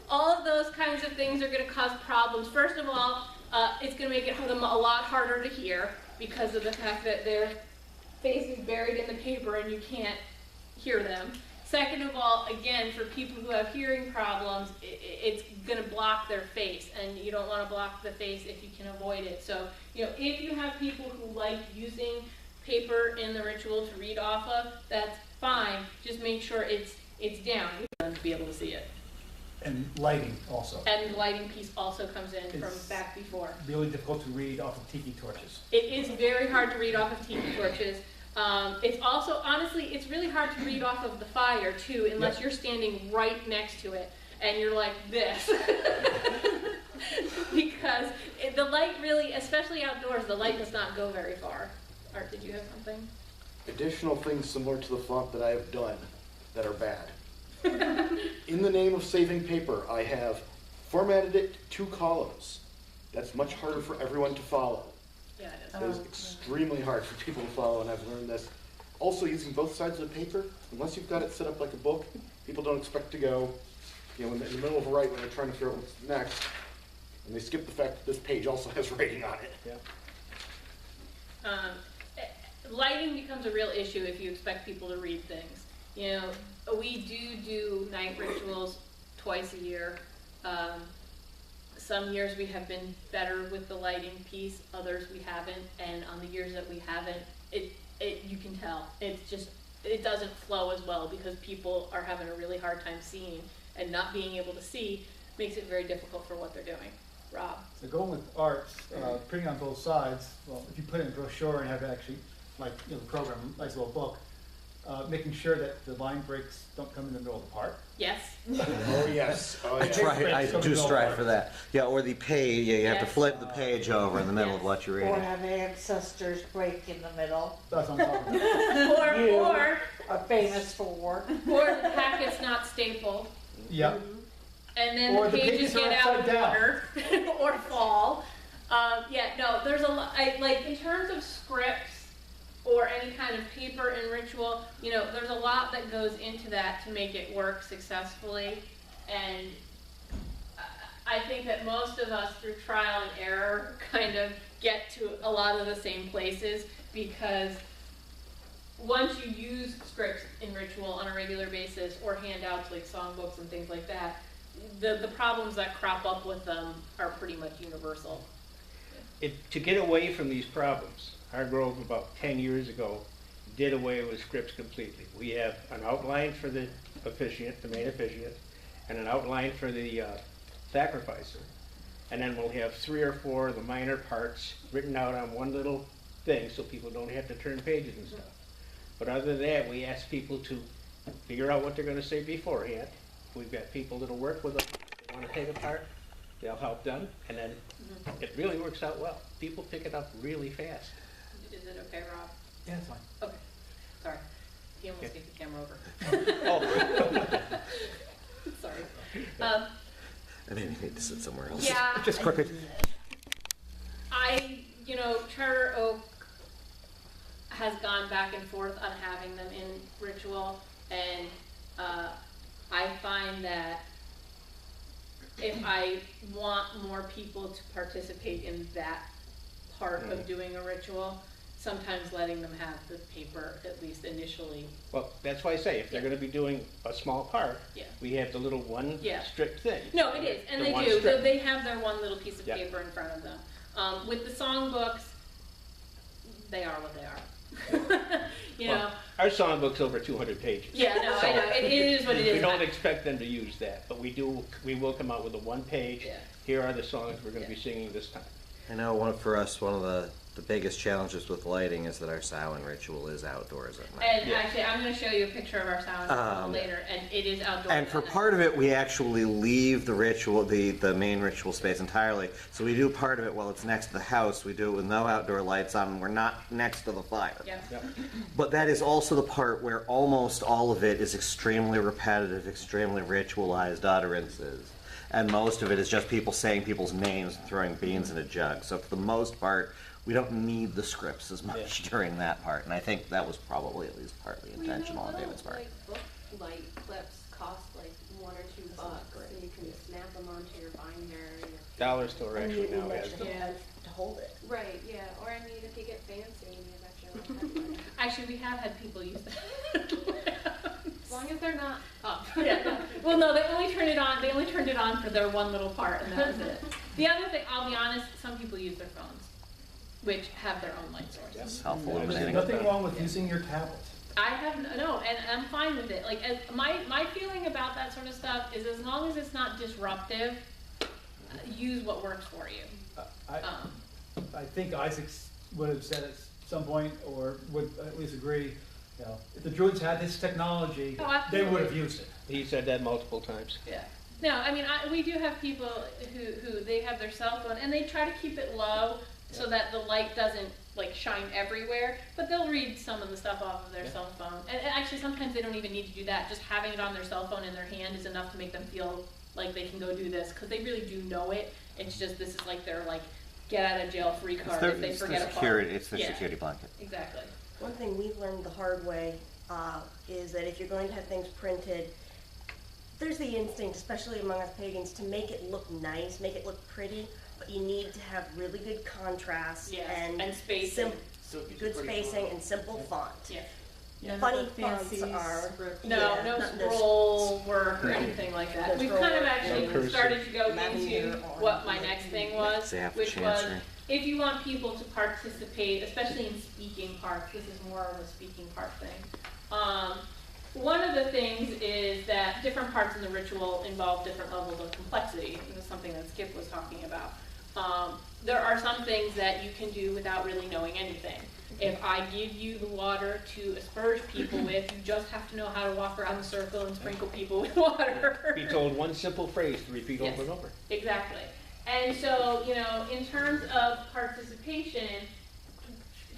All of those kinds of things are going to cause problems. First of all, it's going to make it a lot harder to hear. because of the fact that their face is buried in the paper and you can't hear them. Second of all, again, for people who have hearing problems, it's going to block their face, and you don't want to block the face if you can avoid it. So, you know, if you have people who like using paper in the ritual to read off of, that's fine. Just make sure it's down for them to be able to see it. And lighting also. And the lighting piece also comes in from It's back before. Really difficult to read off of tiki torches. It is very hard to read off of tiki torches. It's also, honestly, it's really hard to read off of the fire too, unless Yep. you're standing right next to it and you're like this. Because the light really, especially outdoors, the light does not go very far. Art, did you have something? Additional things similar to the font that I have done that are bad. In the name of saving paper, I have formatted it to 2 columns. That's much harder for everyone to follow. Yeah, it is. It is extremely hard for people to follow, and I've learned this. Also, using both sides of the paper, unless you've got it set up like a book, people don't expect to go, you know, in the middle of a write when they're trying to figure out what's next, and they skip the fact that this page also has writing on it. Yeah. Lighting becomes a real issue if you expect people to read things. You know, we do night rituals twice a year. Some years we have been better with the lighting piece, others we haven't, and on the years that we haven't, you can tell. It's just, it doesn't flow as well because people are having a really hard time seeing, and not being able to see makes it very difficult for what they're doing. Rob? So going with arts, printing on both sides, well, if you put it in a brochure and have it actually, like, you know, the program, nice little book, making sure that the line breaks don't come in the middle of the part. Yes? Oh, yes. Oh, I yes. try. I do strive for that. Yeah, or the page. Yeah, you have to Yes. flip the page over in the middle of what you're Or reading. have ancestors break in the middle, That's what I'm talking about. You. Or are famous for. the packet's not stapled, Yeah. and then Or the the pages pages are get out of upside down. order or fall. Yeah, no, there's a lot, like, in terms of scripts or any kind of paper and ritual, you know, there's a lot that goes into that to make it work successfully. And I think that most of us, through trial and error, kind of get to a lot of the same places, because once you use scripts in ritual on a regular basis, or handouts like songbooks and things like that, the problems that crop up with them are pretty much universal. To get away from these problems, our Grove about 10 years ago did away with scripts completely. We have an outline for the officiant, the main officiant, and an outline for the sacrificer. And then we'll have 3 or 4 of the minor parts written out on one little thing so people don't have to turn pages and stuff. But other than that, we ask people to figure out what they're going to say beforehand. We've got people that'll work with them. If they want to take it apart, they'll help them, and then it really works out well. People pick it up really fast. Is it okay, Rob? Yeah, it's fine. Okay, sorry. He almost kicked the camera over. Oh. Sorry. I maybe need to sit somewhere else. Yeah, Just quickly. you know, Charter Oak has gone back and forth on having them in ritual, and I find that if I want more people to participate in that part of doing a ritual, sometimes letting them have the paper, at least initially. Well, that's why I say, if they're gonna be doing a small part, Yeah. we have the little one Yeah. strip thing. No, it is, and The they one do. strip. They have their one little piece of Yeah. paper in front of them. With the songbooks, they are what they are. You know? Well, our songbook's over 200 pages. Yeah, no, I know. It is what it is. We don't expect them to use that, but we will come out with a 1 page. Yeah. Here are the songs we're gonna Yeah. be singing this time. I know for us, one of the biggest challenges with lighting is that our Samhain ritual is outdoors at night. And Yeah. actually, I'm going to show you a picture of our sound later, and it is outdoors. And for at night. part of it, we actually leave the ritual, the main ritual space entirely. So we do part of it while it's next to the house. We do it with no outdoor lights on, and we're not next to the fire. Yeah. Yep. But that is also the part where almost all of it is extremely repetitive, extremely ritualized utterances. And most of it is just people saying people's names and throwing beans in a jug. So for the most part, we don't need the scripts as much during that part. And I think that was probably at least partly intentional on David's part. Like book light clips cost like $1 or $2, and you can snap them onto your binder. Dollar store And actually you now has mentioned them. how hold it. Right, yeah, or I mean, if you get fancy, you eventually. Actually, we have had people use that. As long as they're not up. Yeah, no. Well, no, they only turned it on for their one little part, and that was it. The other thing, I'll be honest, some people use their phones, which have their own light sources. It's helpful. There's illuminating. nothing wrong with using your tablet. I have, no, and I'm fine with it. Like, my feeling about that sort of stuff is as long as it's not disruptive, use what works for you. I think Isaac would have said at some point, or would at least agree, you know, if the Druids had this technology, Oh, they would have absolutely. used it. He said that multiple times. Yeah. No, I mean, we do have people who they have their cell phone and they try to keep it low so that the light doesn't like shine everywhere, but they'll read some of the stuff off of their cell phone. And actually, sometimes they don't even need to do that. Just having it on their cell phone in their hand is enough to make them feel like they can go do this, because they really do know it. It's just, this is like their like get out of jail free card if they forget a part. It's their security blanket. Exactly. One thing we've learned the hard way is that if you're going to have things printed, there's the instinct, especially among us pagans, to make it look nice, make it look pretty, but you need to have really good contrast Yes, and spacing. good spacing and simple font. Yeah. None of Funny the fancy fonts are- script. No, Yeah, no no scroll work or anything like that. No We've scroll kind of work, actually no cursive. started to go Lavender into on what my next thing was, They have which was chancery. if you want people to participate, especially in speaking parts, this is more of a speaking part thing. One of the things is that different parts in the ritual involve different levels of complexity. This is something that Skip was talking about. There are some things that you can do without really knowing anything. If I give you the water to asperge people with, you just have to know how to walk around the circle and sprinkle people with water. Be told one simple phrase to repeat Yes. over and over. Exactly. And so, you know, in terms of participation,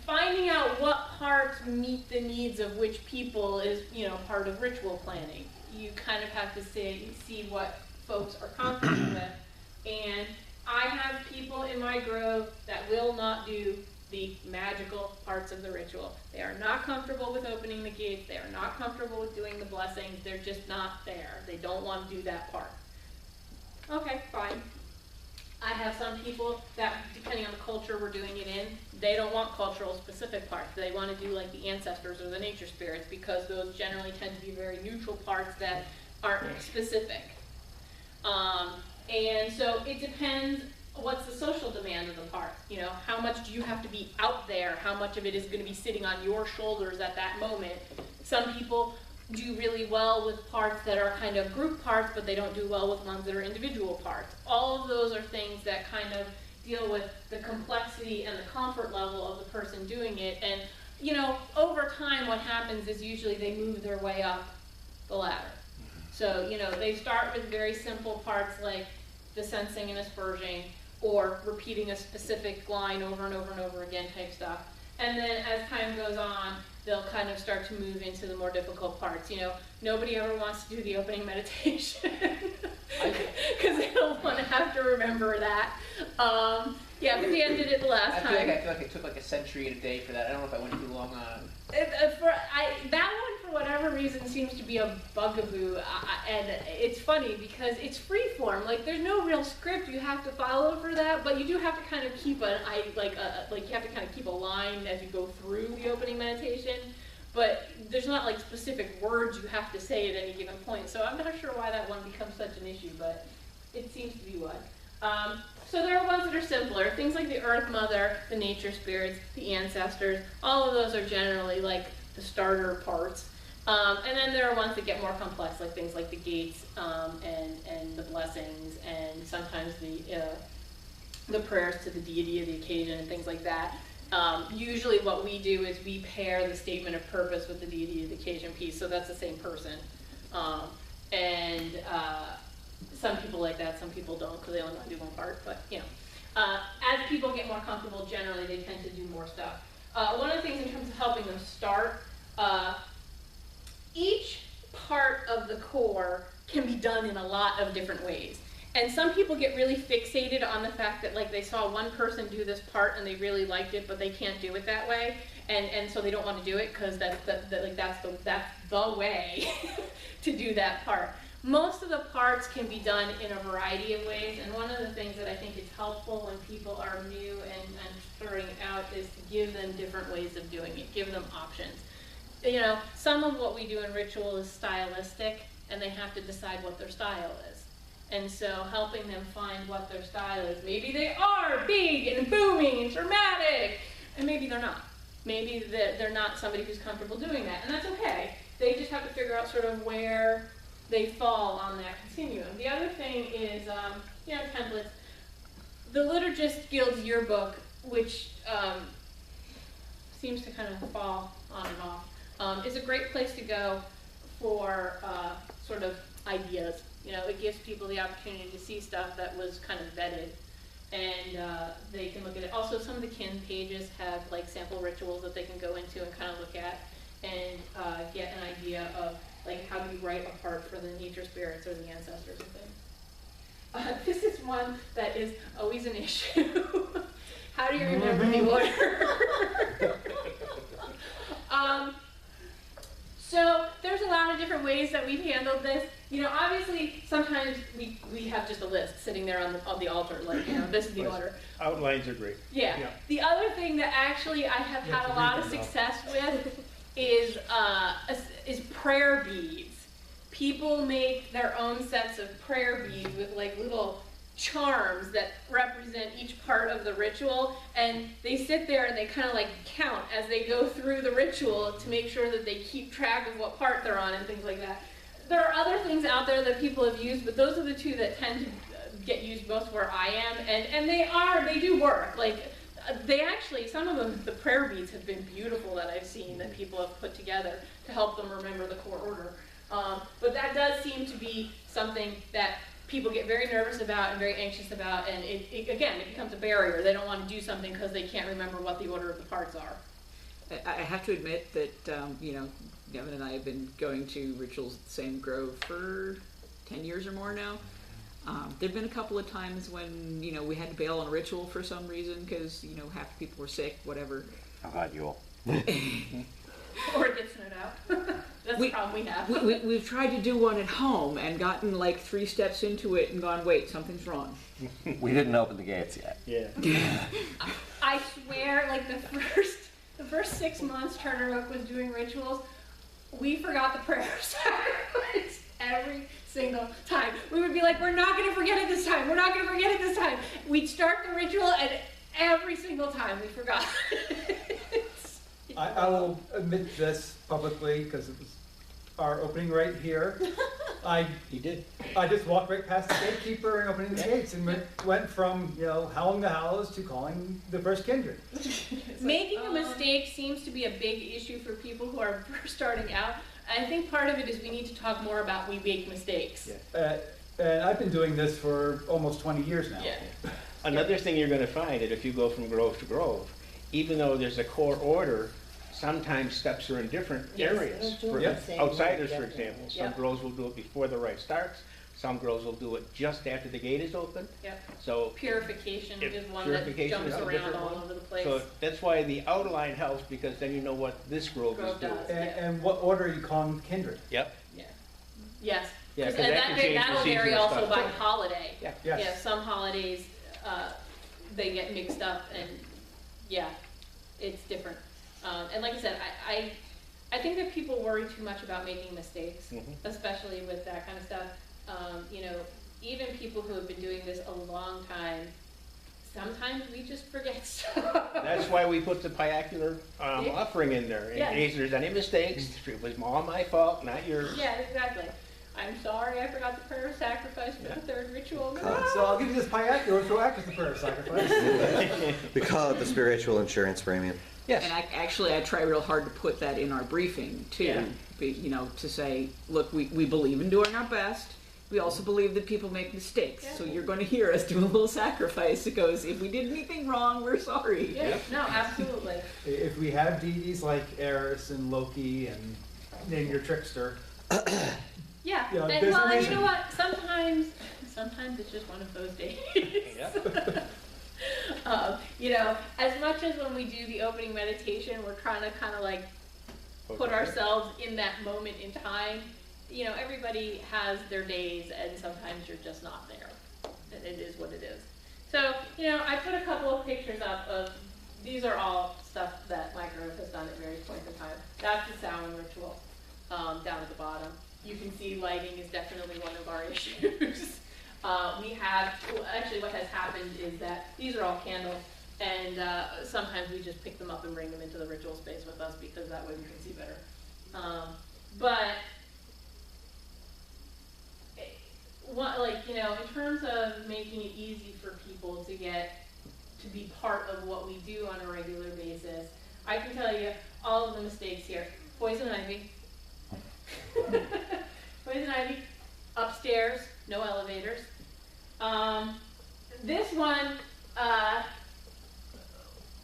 finding out what parts meet the needs of which people is, you know, part of ritual planning. You kind of have to see what folks are comfortable with. And I have people in my grove that will not do the magical parts of the ritual. They are not comfortable with opening the gates. They are not comfortable with doing the blessings. They're just not there. They don't want to do that part. Okay, fine. I have some people that, depending on the culture we're doing it in, they don't want cultural specific parts. They want to do like the ancestors or the nature spirits, because those generally tend to be very neutral parts that aren't specific. And so it depends what's the social demand of the part. You know, how much do you have to be out there? How much of it is going to be sitting on your shoulders at that moment? Some people do really well with parts that are kind of group parts, but they don't do well with ones that are individual parts. All of those are things that kind of deal with the complexity and the comfort level of the person doing it. And, you know, over time what happens is usually they move their way up the ladder. So, you know, they start with very simple parts like the sensing and asperging, or repeating a specific line over and over and over again type stuff. And then as time goes on, they'll kind of start to move into the more difficult parts. You know, nobody ever wants to do the opening meditation because they don't want to have to remember that. Yeah, but Dan did it the last time. I feel like it took like a century and a day for that. I don't know if I went too long on it. That one, for whatever reason, seems to be a bugaboo, and it's funny because it's free form. Like, there's no real script you have to follow for that, but you do have to kind of keep you have to kind of keep a line as you go through the opening meditation. But there's not like specific words you have to say at any given point. So I'm not sure why that one becomes such an issue, but it seems to be one. So there are ones that are simpler, things like the Earth Mother, the nature spirits, the ancestors. All of those are generally like the starter parts. And then there are ones that get more complex, like things like the gates and the blessings, and sometimes the prayers to the deity of the occasion and things like that. Usually what we do is we pair the statement of purpose with the deity of the occasion piece, so that's the same person. Some people like that, some people don't, because they only want to do one part, but you know. As people get more comfortable, generally they tend to do more stuff. One of the things in terms of helping them start, each part of the core can be done in a lot of different ways. And some people get really fixated on the fact that like they saw one person do this part and they really liked it, but they can't do it that way, and so they don't want to do it because that's the way to do that part. most of the parts can be done in a variety of ways, and one of the things that I think is helpful when people are new and starting out is to give them different ways of doing it, give them options. You know, some of what we do in ritual is stylistic, and they have to decide what their style is. And so helping them find what their style is. Maybe they are big and booming and dramatic, and maybe they're not. Maybe they're not somebody who's comfortable doing that, and that's okay. They just have to figure out sort of where they fall on that continuum. The other thing is, you know, templates. The Liturgist Guild's yearbook, which seems to kind of fall on and off, is a great place to go for sort of ideas. You know, it gives people the opportunity to see stuff that was kind of vetted, and they can look at it. Also, some of the kin pages have like sample rituals that they can go into and kind of look at and get an idea of like how do you write a part for the nature spirits or the ancestors and things. This is one that is always an issue. How do you remember the order? So there's a lot of different ways that we've handled this. You know, obviously, sometimes we have just a list sitting there on the altar, like, you know, this is the order. Outlines are great. Yeah. The other thing that actually I have had a lot of success with is prayer beads. People make their own sets of prayer beads with like little charms that represent each part of the ritual, and they sit there and they kind of like count as they go through the ritual to make sure that they keep track of what part they're on and things like that. There are other things out there that people have used, but those are the two that tend to get used most where I am, and they do work. Like they actually, some of them, the prayer beads have been beautiful that I've seen that people have put together to help them remember the core order. But that does seem to be something that people get very nervous about and very anxious about, and again, it becomes a barrier. They don't want to do something because they can't remember what the order of the parts are. I have to admit that, you know, Nevin and I have been going to rituals at the same grove for 10 years or more now. There've been a couple of times when, you know, we had to bail on a ritual for some reason because, you know, half the people were sick, whatever. How about you all? Or it gets snowed out. That's the problem we have. We've tried to do one at home and gotten like 3 steps into it and gone, wait, something's wrong. We didn't open the gates yet. Yeah. I swear, like the first 6 months Turner Oak was doing rituals, we forgot the prayer sacrifice every single time. We would be like, we're not going to forget it this time. We're not going to forget it this time. We'd start the ritual, and every single time we forgot. I will admit this publicly because it was our opening right here. He did. I just walked right past the gatekeeper and opening the gates and went from, you know, howling the howls to calling the first kindred. Making a mistake seems to be a big issue for people who are first starting out. I think part of it is we need to talk more about we make mistakes. Yeah. And I've been doing this for almost 20 years now. Yeah. Another thing you're going to find that if you go from grove to grove, even though there's a core order, sometimes steps are in different areas. For outsiders, for example, some groves will do it before the rite starts. Some groves will do it just after the gate is open. Yep. So purification is one that purification jumps is a around different all one. over the place. So that's why the outline helps, because then you know what this grove is doing. does. And what order are you calling kindred? Yep. Yeah. Yes. Yeah, 'cause And that can change that'll the vary seasonal also stuff, by too. holiday. Yeah. Yes. Yeah, some holidays, they get mixed up, and yeah, it's different. And like I said, I think that people worry too much about making mistakes, especially with that kind of stuff. You know, even people who have been doing this a long time, sometimes we just forget stuff. That's why we put the piacular offering in there, in case there's any mistakes. It was all my fault, not yours. Yeah, exactly. I'm sorry I forgot the prayer of sacrifice for the third ritual. So I'll give you this piacular to act as the prayer sacrifice. We call it the spiritual insurance premium. Yes. And I try real hard to put that in our briefing too, you know, to say, look, we believe in doing our best. We also believe that people make mistakes. So you're going to hear us do a little sacrifice that goes, if we did anything wrong, we're sorry. Yeah, no, absolutely. If we have deities like Eris and Loki and name your trickster. Yeah, You know, and there's a well, you reason. know what? Sometimes it's just one of those days. You know, as much as when we do the opening meditation, we're trying to kind of like put ourselves in that moment in time. you know, everybody has their days, and sometimes you're just not there. And it is what it is. So, you know, I put a couple of pictures up of, these are all stuff that my grove has done at various points in time. That's the sound ritual, down at the bottom. You can see lighting is definitely one of our issues. We have, well, actually what has happened is that these are all candles, and sometimes we just pick them up and bring them into the ritual space with us because that way we can see better. But, like, you know, in terms of making it easy for people to get to be part of what we do on a regular basis, I can tell you all of the mistakes here. Poison ivy. Poison ivy. Upstairs, no elevators. This one,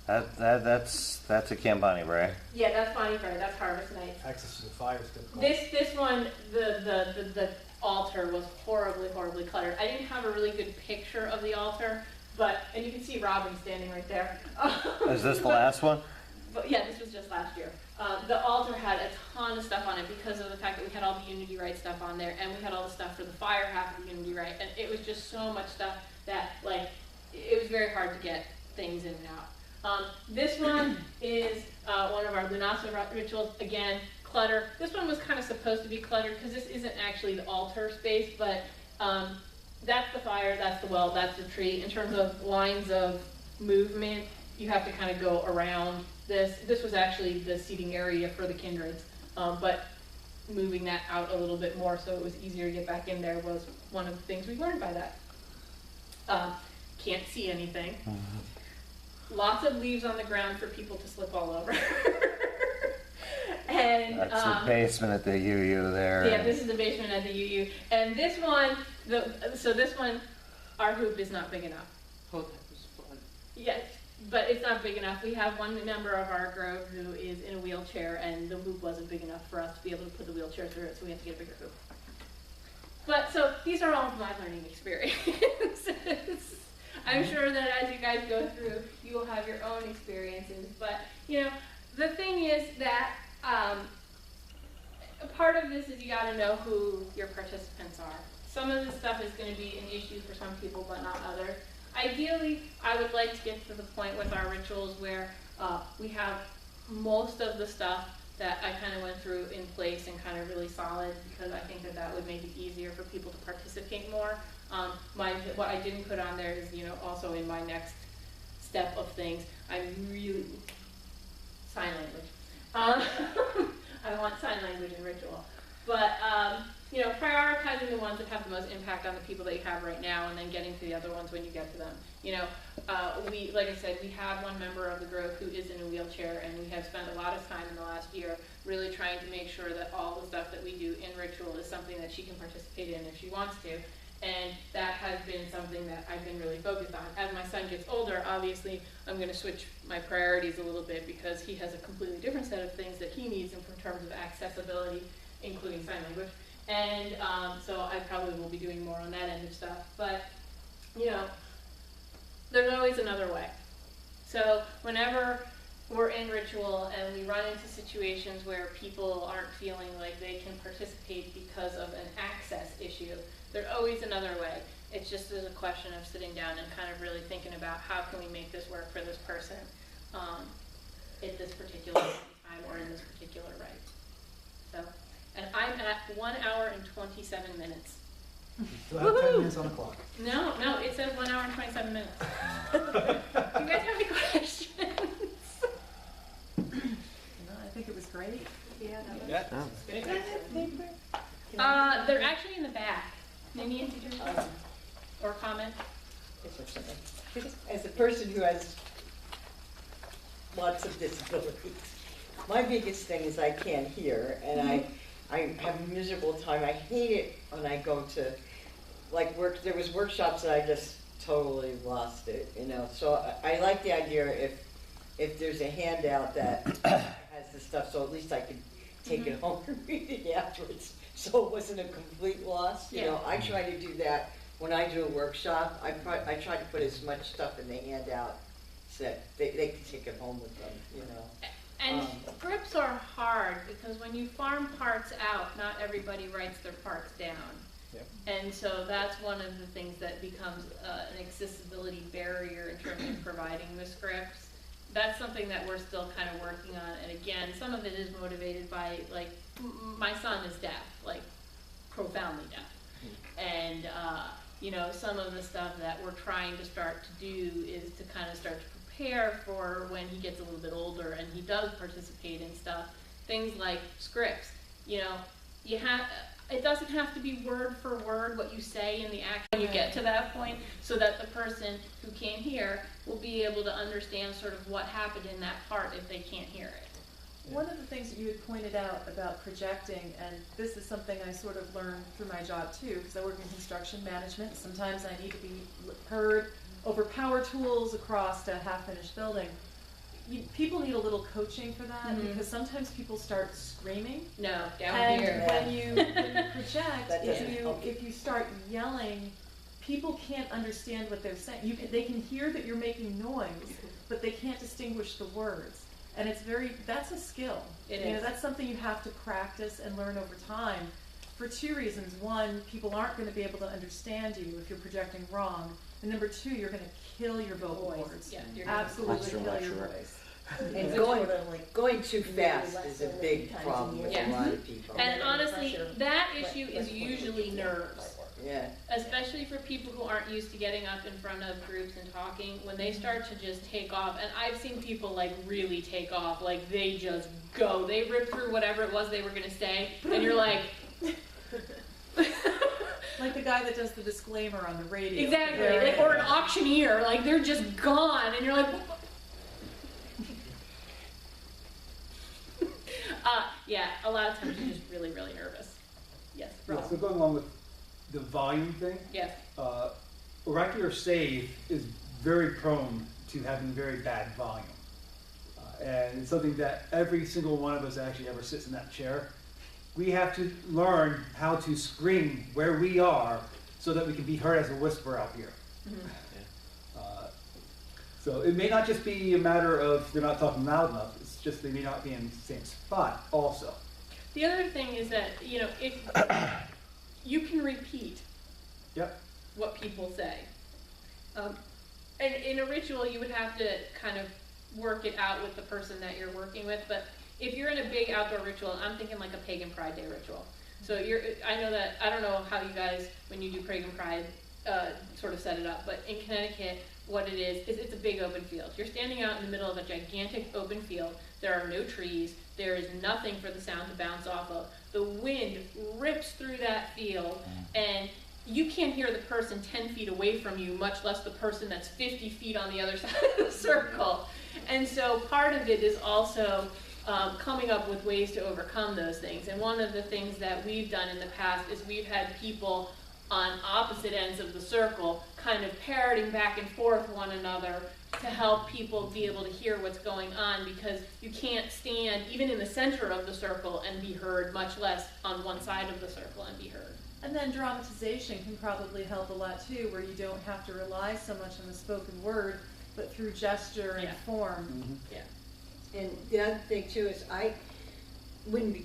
that's a Camp Bonnie Bray. yeah, that's Bonnie Bray, that's Harvest Nights. Access to the fire is difficult. This one, the altar was horribly cluttered. I didn't have a really good picture of the altar, but, and you can see Robin standing right there. Is this the last one? But yeah, this was just last year. The altar had a ton of stuff on it because of the fact that we had all the Unity Rite stuff on there, and we had all the stuff for the fire half of the Unity Rite, and it was just so much stuff that, like, it was very hard to get things in and out. This one is one of our Lunasa rituals. Again, clutter. This one was kind of supposed to be cluttered because this isn't actually the altar space, but that's the fire, that's the well, that's the tree. In terms of lines of movement, you have to kind of go around this. This was actually the seating area for the kindreds, but moving that out a little bit more so it was easier to get back in there was one of the things we learned by that. Can't see anything. Lots of leaves on the ground for people to slip all over. And That's the basement at the UU there. yeah, this is the basement at the UU. And this one, so this one, our hoop is not big enough. Oh, that was fun. Yes, but it's not big enough. We have one member of our grove who is in a wheelchair, and the hoop wasn't big enough for us to be able to put the wheelchair through it, so we have to get a bigger hoop. But so these are all of my learning experiences. I'm sure that as you guys go through, you will have your own experiences. But, you know, the thing is that part of this is you got to know who your participants are. Some of this stuff is going to be an issue for some people, but not others. Ideally, I would like to get to the point with our rituals where we have most of the stuff that I kind of went through in place and kind of really solid, because I think that that would make it easier for people to participate more. What I didn't put on there is, you know, also in my next step of things, I'm really, sign language. I want sign language in ritual. But, you know, prioritizing the ones that have the most impact on the people that you have right now, and then getting to the other ones when you get to them. You know, like I said, we have one member of the grove who is in a wheelchair, and we have spent a lot of time in the last year really trying to make sure that all the stuff that we do in ritual is something that she can participate in if she wants to. And that has been something that I've been really focused on. As my son gets older, obviously, I'm going to switch my priorities a little bit because he has a completely different set of things that he needs in terms of accessibility, including sign language. And so I probably will be doing more on that end of stuff. But, you know, there's always another way. So whenever we're in ritual and we run into situations where people aren't feeling like they can participate because of an access issue, there's always another way. It's just a question of sitting down and kind of really thinking about how can we make this work for this person at this particular time or in this particular right. So, and I'm at 1 hour and 27 minutes. Still have 10 minutes on the clock. No, it says 1 hour and 27 minutes. You guys have any questions? No, I think it was great. Yeah, Yeah. they're actually in the back. Maybe introduce or comment. As a person who has lots of disabilities, my biggest thing is I can't hear, and I have a miserable time. I hate it when I go to, like, work. There was workshops that I just totally lost it, you know. So I like the idea if there's a handout that has the stuff, so at least I could take it home and read it afterwards. So it wasn't a complete loss, you know. I try to do that when I do a workshop. I try to put as much stuff in the handout so that they can take it home with them, you know. And scripts are hard because when you farm parts out, not everybody writes their parts down. Yep. And so that's one of the things that becomes an accessibility barrier in terms of providing the scripts. That's something that we're still kind of working on. And again, some of it is motivated by, like, my son is deaf, like profoundly deaf. And, you know, some of the stuff that we're trying to start to do is to kind of start to prepare for when he gets a little bit older and he does participate in stuff. Things like scripts, you know, it doesn't have to be word for word what you say in the act when you get to that point, so that the person who can't hear will be able to understand sort of what happened in that part if they can't hear it. One of the things that you had pointed out about projecting, and this is something I sort of learned through my job too, because I work in construction management. Sometimes I need to be heard over power tools across a half-finished building. People need a little coaching for that, because sometimes people start screaming. No, down And here. when you project, if you start yelling, people can't understand what they're saying. They can hear that you're making noise, but they can't distinguish the words. And that's a skill. It You know, is. that's something you have to practice and learn over time for two reasons. One, people aren't going to be able to understand you if you're projecting wrong. And number two, you're going to kill your vocal Voice. cords. Yeah, you're gonna- Absolutely kill your voice. And going too fast is a big problem with Yeah. a lot of people. And honestly, that issue is usually nerves. Yeah. Especially for people who aren't used to getting up in front of groups and talking, when they start to just take off, and I've seen people like really take off, like they just go, they rip through whatever it was they were gonna say, and you're like, Like the guy that does the disclaimer on the radio. exactly, There like, it or an is. auctioneer, like they're just gone, and you're like, yeah, a lot of times you're just really, really nervous. Yes, Yeah, Rob? so going along with the volume thing, Yes, oracular save is very prone to having very bad volume. And it's something that every single one of us actually ever sits in that chair. We have to learn how to scream where we are so that we can be heard as a whisper out here. So it may not just be a matter of they're not talking loud enough, it's just they may not be in the same spot also. the other thing is that, you know, if you can repeat Yep. what people say. And in a ritual, you would have to kind of work it out with the person that you're working with, but if you're in a big outdoor ritual, I'm thinking like a Pagan Pride Day ritual. So I don't know how you guys, when you do Pagan Pride, sort of set it up, but in Connecticut, what it is it's a big open field. You're standing out in the middle of a gigantic open field. There are no trees. There is nothing for the sound to bounce off of. The wind rips through that field, and you can't hear the person 10 feet away from you, much less the person that's 50 feet on the other side of the circle. And so part of it is also coming up with ways to overcome those things. And one of the things that we've done in the past is we've had people on opposite ends of the circle kind of parroting back and forth one another to help people be able to hear what's going on, because you can't stand even in the center of the circle and be heard, much less on one side of the circle and be heard. And then dramatization can probably help a lot too, where you don't have to rely so much on the spoken word, but through gesture and Yeah. form. Yeah. And the other thing too is I wouldn't be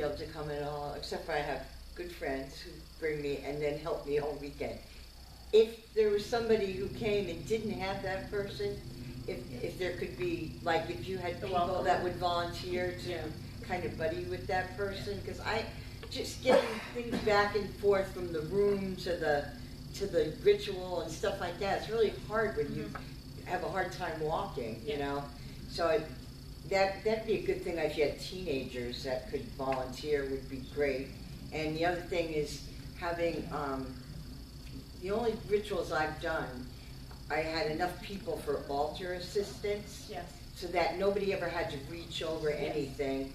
able to come at all, except for I have good friends who bring me and then help me all weekend. If there was somebody who came and didn't have that person, if there could be, like if you had The people welcome. that would volunteer to Yeah. kind of buddy with that person, because I, just getting things back and forth from the room to the ritual and stuff like that, it's really hard when you have a hard time walking, you Yeah. know? So that'd be a good thing if you had teenagers that could volunteer would be great. And the other thing is having, the only rituals I've done, I had enough people for altar assistance Yes. so that nobody ever had to reach over anything.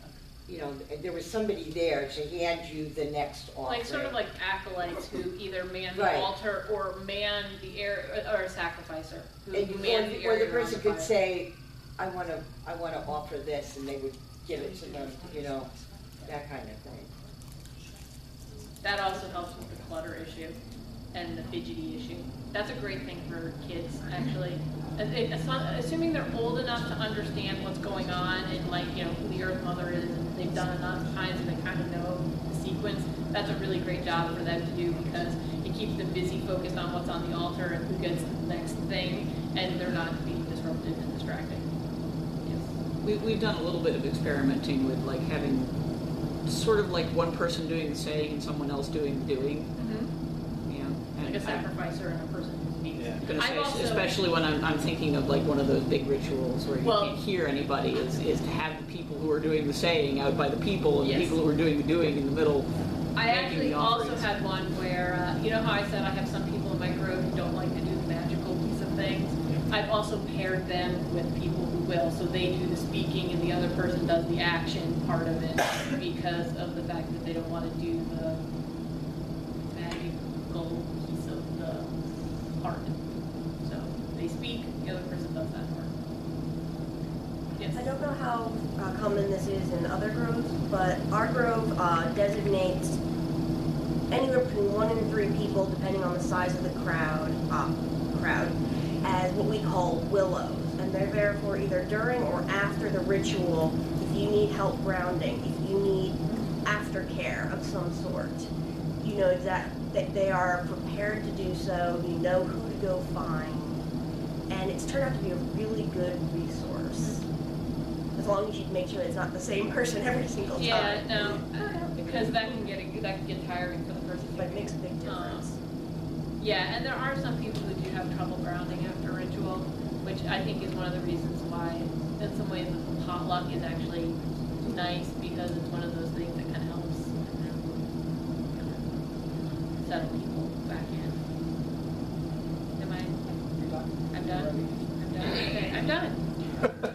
You know, there was somebody there to hand you the next offering. Like sort of like acolytes who either man the Right. altar or man the air, or a sacrificer who And, man the or area the around person the could fire. say, I wanna offer this, and they would give it to them, you know, that kind of thing. That also helps with the clutter issue. and the fidgety issue. That's a great thing for kids, actually. Assuming they're old enough to understand what's going on and like, you know, who the Earth Mother is and they've done it enough times and they kind of know the sequence, that's a really great job for them to do because it keeps them busy focused on what's on the altar and who gets the next thing and they're not being disruptive and distracting. We've done a little bit of experimenting with like having sort of like one person doing the saying and someone else doing the doing. Mm-hmm. You know, Like a sacrificer and a person who speaks. Yeah. I'm gonna I've say, also- especially when I'm thinking of like one of those big rituals where you Well- can't hear anybody, is to have the people who are doing the saying out by the people and Yes. the people who are doing the doing in the middle. I making actually the also offerings. had one where, you know how I said I have some people in my grove who don't like to do the magical piece of things? I've also paired them with people who will, so they do the speaking and the other person does the action part of it because of the fact that they don't want to do the magical piece of the art. So they speak, the other person does that part. Yes. I don't know how common this is in other groves, but our grove designates anywhere between 1 and 3 people, depending on the size of the crowd, as what we call willows. And they're there for either during or after the ritual if you need help grounding, if you need aftercare of some sort. You know that they are prepared to do so, you know who to go find, and it's turned out to be a really good resource. As long as you make sure it's not the same person every single time. Yeah, no, because that can get tiring for the person. But it makes a big difference. Yeah, and there are some people who do have trouble grounding after ritual, which I think is one of the reasons why, in some ways, the potluck is actually nice because it's one of those things that kind of helps settle people back in. Am I? I'm done. I'm done. Okay, I'm done.